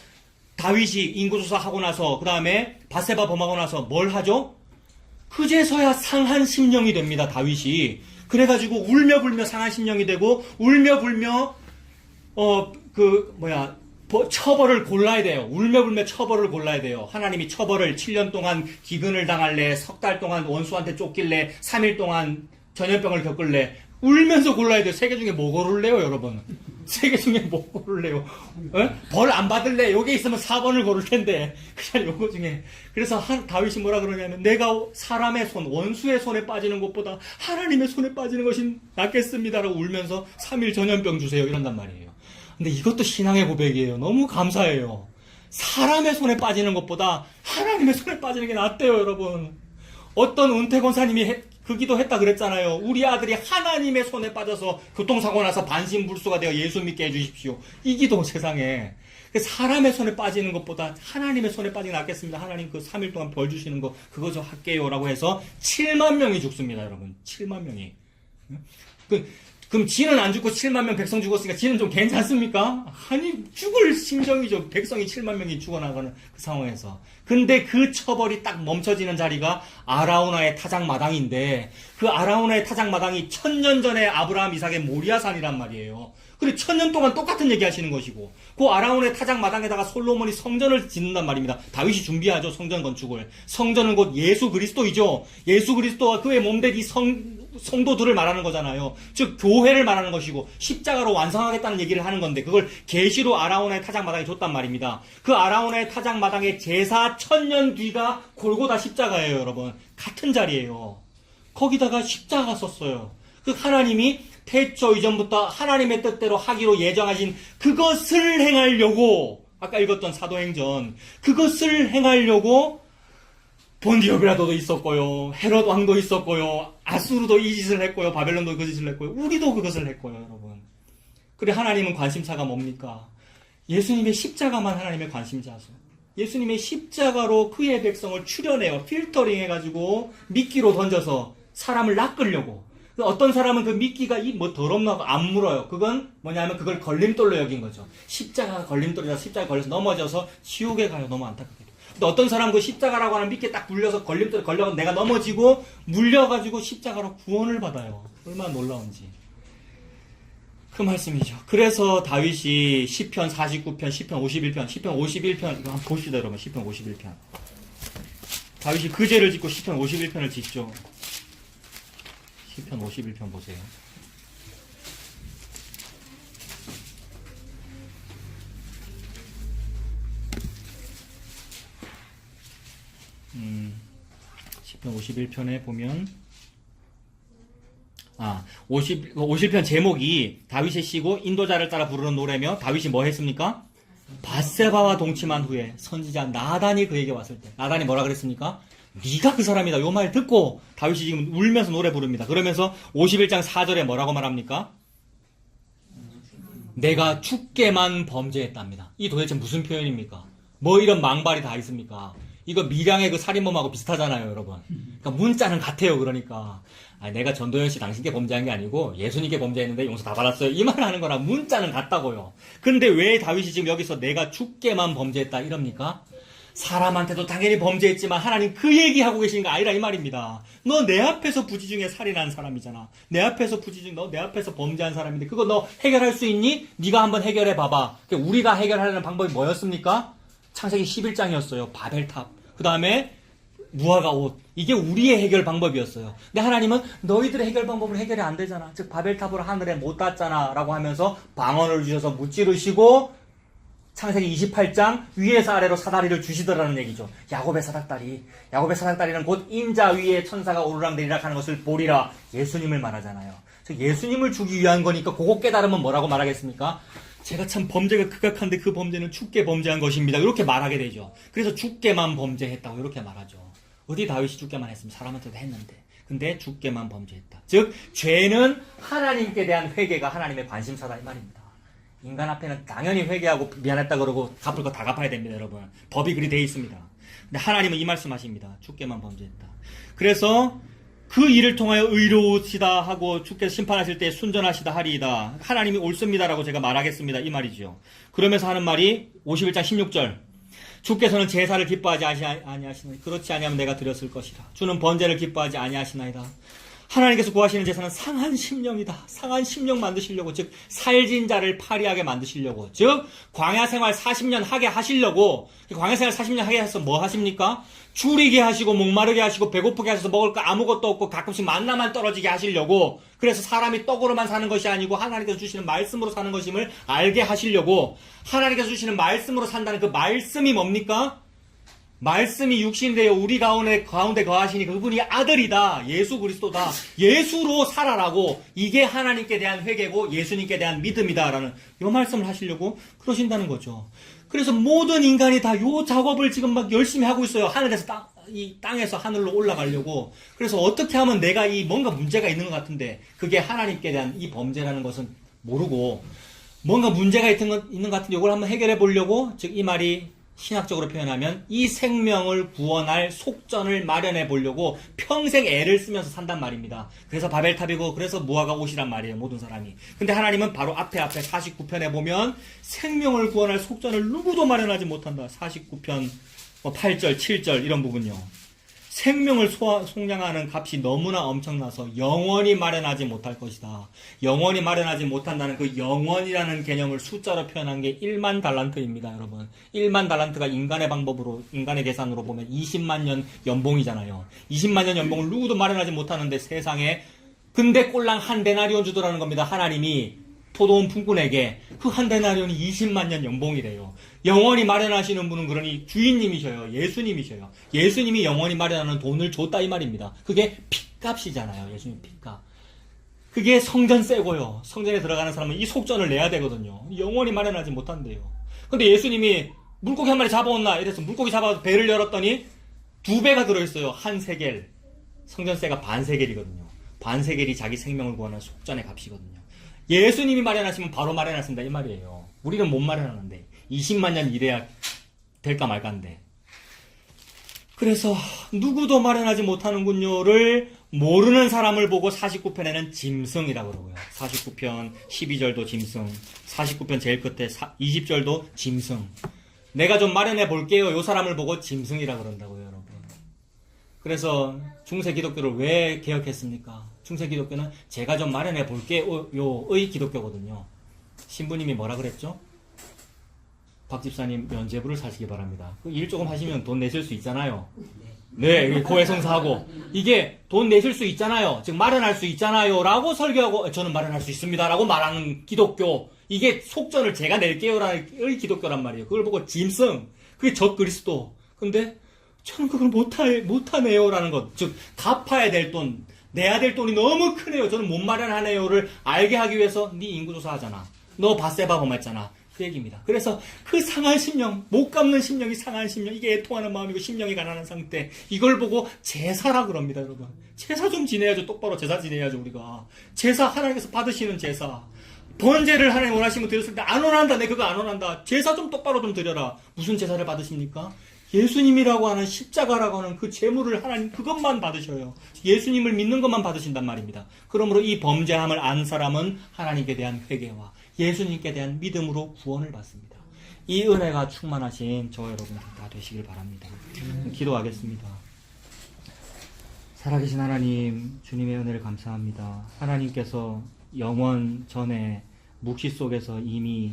다윗이 인구조사하고 나서 그 다음에 밧세바 범하고 나서 뭘 하죠? 그제서야 상한 심령이 됩니다. 다윗이. 그래가지고 울며불며 상한 심령이 되고 울며불며 처벌을 골라야 돼요. 울며불며 처벌을 골라야 돼요. 하나님이 처벌을 7년 동안 기근을 당할래, 석 달 동안 원수한테 쫓길래, 3일 동안 전염병을 겪을래. 울면서 골라야 돼요. 세 개 중에 뭐 고를래요, 여러분? 세 개 중에 뭐 고를래요? 벌 안 받을래? 여기 있으면 4번을 고를 텐데. 그냥 요거 중에. 그래서 다윗이 뭐라 그러냐면, 내가 사람의 손, 원수의 손에 빠지는 것보다 하나님의 손에 빠지는 것이 낫겠습니다라고 울면서 3일 전염병 주세요. 이런단 말이에요. 근데 이것도 신앙의 고백이에요. 너무 감사해요. 사람의 손에 빠지는 것보다 하나님의 손에 빠지는 게 낫대요, 여러분. 어떤 은퇴 권사님이 그 기도 했다 그랬잖아요. 우리 아들이 하나님의 손에 빠져서 교통사고 나서 반신불수가 되어 예수 믿게 해주십시오. 이 기도 세상에. 사람의 손에 빠지는 것보다 하나님의 손에 빠지는 게 낫겠습니다. 하나님 그 3일 동안 벌 주시는 거 그거 좀 할게요. 라고 해서 7만 명이 죽습니다, 여러분. 7만 명이. 그럼 지는 안 죽고 7만 명 백성 죽었으니까 지는 좀 괜찮습니까? 아니 죽을 심정이죠. 백성이 7만 명이 죽어나가는 그 상황에서. 근데 그 처벌이 딱 멈춰지는 자리가 아라우나의 타작마당인데 그 아라우나의 타작마당이 1000년 전에 아브라함 이삭의 모리아산이란 말이에요. 그리고 1000년 동안 똑같은 얘기 하시는 것이고 그 아라운의 타작마당에다가 솔로몬이 성전을 짓는단 말입니다. 다윗이 준비하죠. 성전 건축을. 성전은 곧 예수 그리스도이죠. 예수 그리스도와 그의 몸된 이 성도들을 말하는 거잖아요. 즉 교회를 말하는 것이고 십자가로 완성하겠다는 얘기를 하는 건데 그걸 계시로 아라운의 타작마당에 줬단 말입니다. 그 아라운의 타작마당의 제사 1000년 뒤가 골고다 십자가예요, 여러분. 같은 자리예요. 거기다가 십자가 썼어요. 그 하나님이 태초 이전부터 하나님의 뜻대로 하기로 예정하신 그것을 행하려고 아까 읽었던 사도행전 그것을 행하려고 본디오 빌라도도 있었고요. 헤롯 왕도 있었고요. 아수르도 이 짓을 했고요. 바벨론도 그 짓을 했고요. 우리도 그것을 했고요, 여러분. 그래 하나님은 관심사가 뭡니까? 예수님의 십자가만 하나님의 관심사죠. 예수님의 십자가로 그의 백성을 추려내어 필터링 해가지고 미끼로 던져서 사람을 낚으려고. 어떤 사람은 그 미끼가 더럽나고 안 물어요. 그건 뭐냐면 그걸 걸림돌로 여긴 거죠. 십자가가 걸림돌이라 십자가에 걸려서 넘어져서 지옥에 가요. 너무 안타깝게도. 근데 어떤 사람은 그 십자가라고 하는 미끼에 딱 물려서 걸림돌에 걸려서 내가 넘어지고 물려가지고 십자가로 구원을 받아요. 얼마나 놀라운지. 그 말씀이죠. 그래서 다윗이 시편 49편, 시편 51편, 시편 51편 이거 한번 보시다 여러분. 시편 51편. 다윗이 그 죄를 짓고 시편 51편을 짓죠. 시편 51편 보세요. 시편 51편에 보면 51편 제목이 다윗의 시고 인도자를 따라 부르는 노래며 다윗이 뭐 했습니까? 밧세바와 동침한 후에 선지자 나단이 그에게 왔을 때 나단이 뭐라 그랬습니까? 네가 그 사람이다. 요 말 듣고 다윗이 지금 울면서 노래 부릅니다. 그러면서 51장 4절에 뭐라고 말합니까? 내가 주께만 범죄했답니다. 이 도대체 무슨 표현입니까? 뭐 이런 망발이 다 있습니까? 이거 밀양의 그 살인범하고 비슷하잖아요, 여러분. 그러니까 문자는 같아요, 그러니까. 내가 전도연 씨 당신께 범죄한 게 아니고 예수님께 범죄했는데 용서 다 받았어요. 이 말을 하는 거랑 문자는 같다고요. 근데 왜 다윗이 지금 여기서 내가 주께만 범죄했다 이럽니까? 사람한테도 당연히 범죄했지만 하나님 그 얘기하고 계시는 게 아니라 이 말입니다. 너 내 앞에서 부지 중에 살인한 사람이잖아. 내 앞에서 너 내 앞에서 범죄한 사람인데 그거 너 해결할 수 있니? 네가 한번 해결해 봐봐. 우리가 해결하려는 방법이 뭐였습니까? 창세기 11장이었어요. 바벨탑. 그 다음에 무화과 옷. 이게 우리의 해결 방법이었어요. 근데 하나님은 너희들의 해결 방법으로 해결이 안 되잖아. 즉 바벨탑으로 하늘에 못 닿잖아 라고 하면서 방언을 주셔서 무찌르시고 창세기 28장 위에서 아래로 사다리를 주시더라는 얘기죠. 야곱의 사닥다리는 곧 인자 위에 천사가 오르락내리락 하는 것을 보리라. 예수님을 말하잖아요. 즉 예수님을 주기 위한 거니까 그거 깨달으면 뭐라고 말하겠습니까? 제가 참 범죄가 극악한데 그 범죄는 주께 범죄한 것입니다. 이렇게 말하게 되죠. 그래서 주께만 범죄했다고 이렇게 말하죠. 어디 다윗이 주께만 했으면 사람한테도 했는데. 근데 주께만 범죄했다. 즉 죄는 하나님께 대한 회개가 하나님의 관심사다 이 말입니다. 인간 앞에는 당연히 회개하고 미안했다 그러고 갚을 거 다 갚아야 됩니다, 여러분. 법이 그리 돼 있습니다. 근데 하나님은 이 말씀하십니다. 주께만 범죄했다. 그래서 그 일을 통하여 의로우시다 하고 주께서 심판하실 때 순전하시다 하리이다. 하나님이 옳습니다라고 제가 말하겠습니다. 이 말이죠. 그러면서 하는 말이 51장 16절. 주께서는 제사를 기뻐하지 아니하시나이다. 그렇지 아니하면 내가 드렸을 것이라. 주는 번제를 기뻐하지 아니하시나이다. 하나님께서 구하시는 제사는 상한 심령이다. 상한 심령 만드시려고, 즉 살진 자를 파리하게 만드시려고, 즉 광야 생활 40년 하게 하시려고. 광야 생활 40년 하게 해서 뭐 하십니까? 줄이게 하시고 목마르게 하시고 배고프게 하셔서 먹을 거 아무것도 없고 가끔씩 만나만 떨어지게 하시려고. 그래서 사람이 떡으로만 사는 것이 아니고 하나님께서 주시는 말씀으로 사는 것임을 알게 하시려고. 하나님께서 주시는 말씀으로 산다는 그 말씀이 뭡니까? 말씀이 육신이 되어 우리 가운데 거하시니 그분이 아들이다. 예수 그리스도다. 예수로 살아라고. 이게 하나님께 대한 회개고 예수님께 대한 믿음이다라는 이 말씀을 하시려고 그러신다는 거죠. 그래서 모든 인간이 다 요 작업을 지금 막 열심히 하고 있어요. 하늘에서 이 땅에서 하늘로 올라가려고. 그래서 어떻게 하면 내가 이 뭔가 문제가 있는 것 같은데 그게 하나님께 대한 이 범죄라는 것은 모르고 뭔가 문제가 있는 것 같은데 이걸 한번 해결해 보려고. 즉 이 말이 신학적으로 표현하면 이 생명을 구원할 속전을 마련해 보려고 평생 애를 쓰면서 산단 말입니다. 그래서 바벨탑이고 그래서 무화과 옷이란 말이에요. 모든 사람이. 근데 하나님은 바로 앞에 49편에 보면 생명을 구원할 속전을 누구도 마련하지 못한다. 49편 8절 7절 이런 부분요. 생명을 속량하는 값이 너무나 엄청나서 영원히 마련하지 못할 것이다. 영원히 마련하지 못한다는 그 영원이라는 개념을 숫자로 표현한 게 1만 달란트입니다, 여러분. 1만 달란트가 인간의 방법으로, 인간의 계산으로 보면 20만 년 연봉이잖아요. 20만 년 연봉을 누구도 마련하지 못하는데 세상에. 근데 꼴랑 한 데나리온 주더라는 겁니다, 하나님이. 포도원 품꾼에게 그 한 데나리온이 20만 년 연봉이래요. 영원히 마련하시는 분은 그러니 주인님이셔요. 예수님이셔요. 예수님이 영원히 마련하는 돈을 줬다 이 말입니다. 그게 핏값이잖아요. 예수님 핏값. 그게 성전세고요. 성전에 들어가는 사람은 이 속전을 내야 되거든요. 영원히 마련하지 못한대요. 근데 예수님이 물고기 한 마리 잡아온나 이래서 물고기 잡아서 배를 열었더니 2배가 들어있어요. 한 세겔. 성전세가 반 세겔이거든요. 반 세겔이 자기 생명을 구하는 속전의 값이거든요. 예수님이 마련하시면 바로 마련하신다 이 말이에요. 우리는 못 마련하는데 20만 년 일해야 될까 말까인데. 그래서 누구도 마련하지 못하는군요를 모르는 사람을 보고 49편에는 짐승이라고 그러고요. 49편 12절도 짐승, 49편 제일 끝에 20절도 짐승. 내가 좀 마련해 볼게요. 요 사람을 보고 짐승이라고 그런다고요, 여러분. 그래서 중세 기독교를 왜 개혁했습니까? 중세 기독교는 제가 좀 마련해 볼게요의 기독교거든요. 신부님이 뭐라 그랬죠? 박 집사님 면죄부를 사시기 바랍니다. 일 조금 하시면 돈 내실 수 있잖아요. 네, 고해성사하고 이게 돈 내실 수 있잖아요. 즉 마련할 수 있잖아요 라고 설교하고 저는 마련할 수 있습니다 라고 말하는 기독교. 이게 속전을 제가 낼게요라는 기독교란 말이에요. 그걸 보고 짐승, 그게 적 그리스도. 근데 저는 그걸 못하네요 라는 것. 즉 갚아야 될 돈, 내야 될 돈이 너무 크네요. 저는 못 마련하네요를 알게 하기 위해서 네 인구조사 하잖아. 너 바세바 범했잖아. 그 얘기입니다. 그래서 그 상한 심령, 못 갚는 심령이 상한 심령, 이게 애통하는 마음이고 심령이 가난한 상태, 이걸 보고 제사라 그럽니다, 여러분. 제사 좀 지내야죠. 똑바로 제사 지내야죠, 우리가. 제사 하나님께서 받으시는 제사. 번제를 하나님 원하시면 드렸을 때 안 원한다. 내 그거 안 원한다. 제사 좀 똑바로 좀 드려라. 무슨 제사를 받으십니까? 예수님이라고 하는 십자가라고 하는 그 제물을 하나님 그것만 받으셔요. 예수님을 믿는 것만 받으신단 말입니다. 그러므로 이 범죄함을 안 사람은 하나님께 대한 회개와 예수님께 대한 믿음으로 구원을 받습니다. 이 은혜가 충만하신 저와 여러분 다 되시길 바랍니다. 기도하겠습니다. 살아계신 하나님, 주님의 은혜를 감사합니다. 하나님께서 영원 전에 묵시 속에서 이미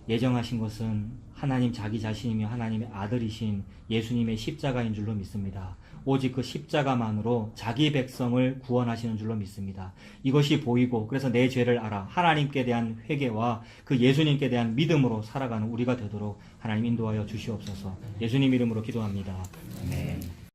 예정하신 것은 하나님 자기 자신이며 하나님의 아들이신 예수님의 십자가인 줄로 믿습니다. 오직 그 십자가만으로 자기 백성을 구원하시는 줄로 믿습니다. 이것이 보이고 그래서 내 죄를 알아 하나님께 대한 회개와 그 예수님께 대한 믿음으로 살아가는 우리가 되도록 하나님 인도하여 주시옵소서. 예수님 이름으로 기도합니다. 아멘.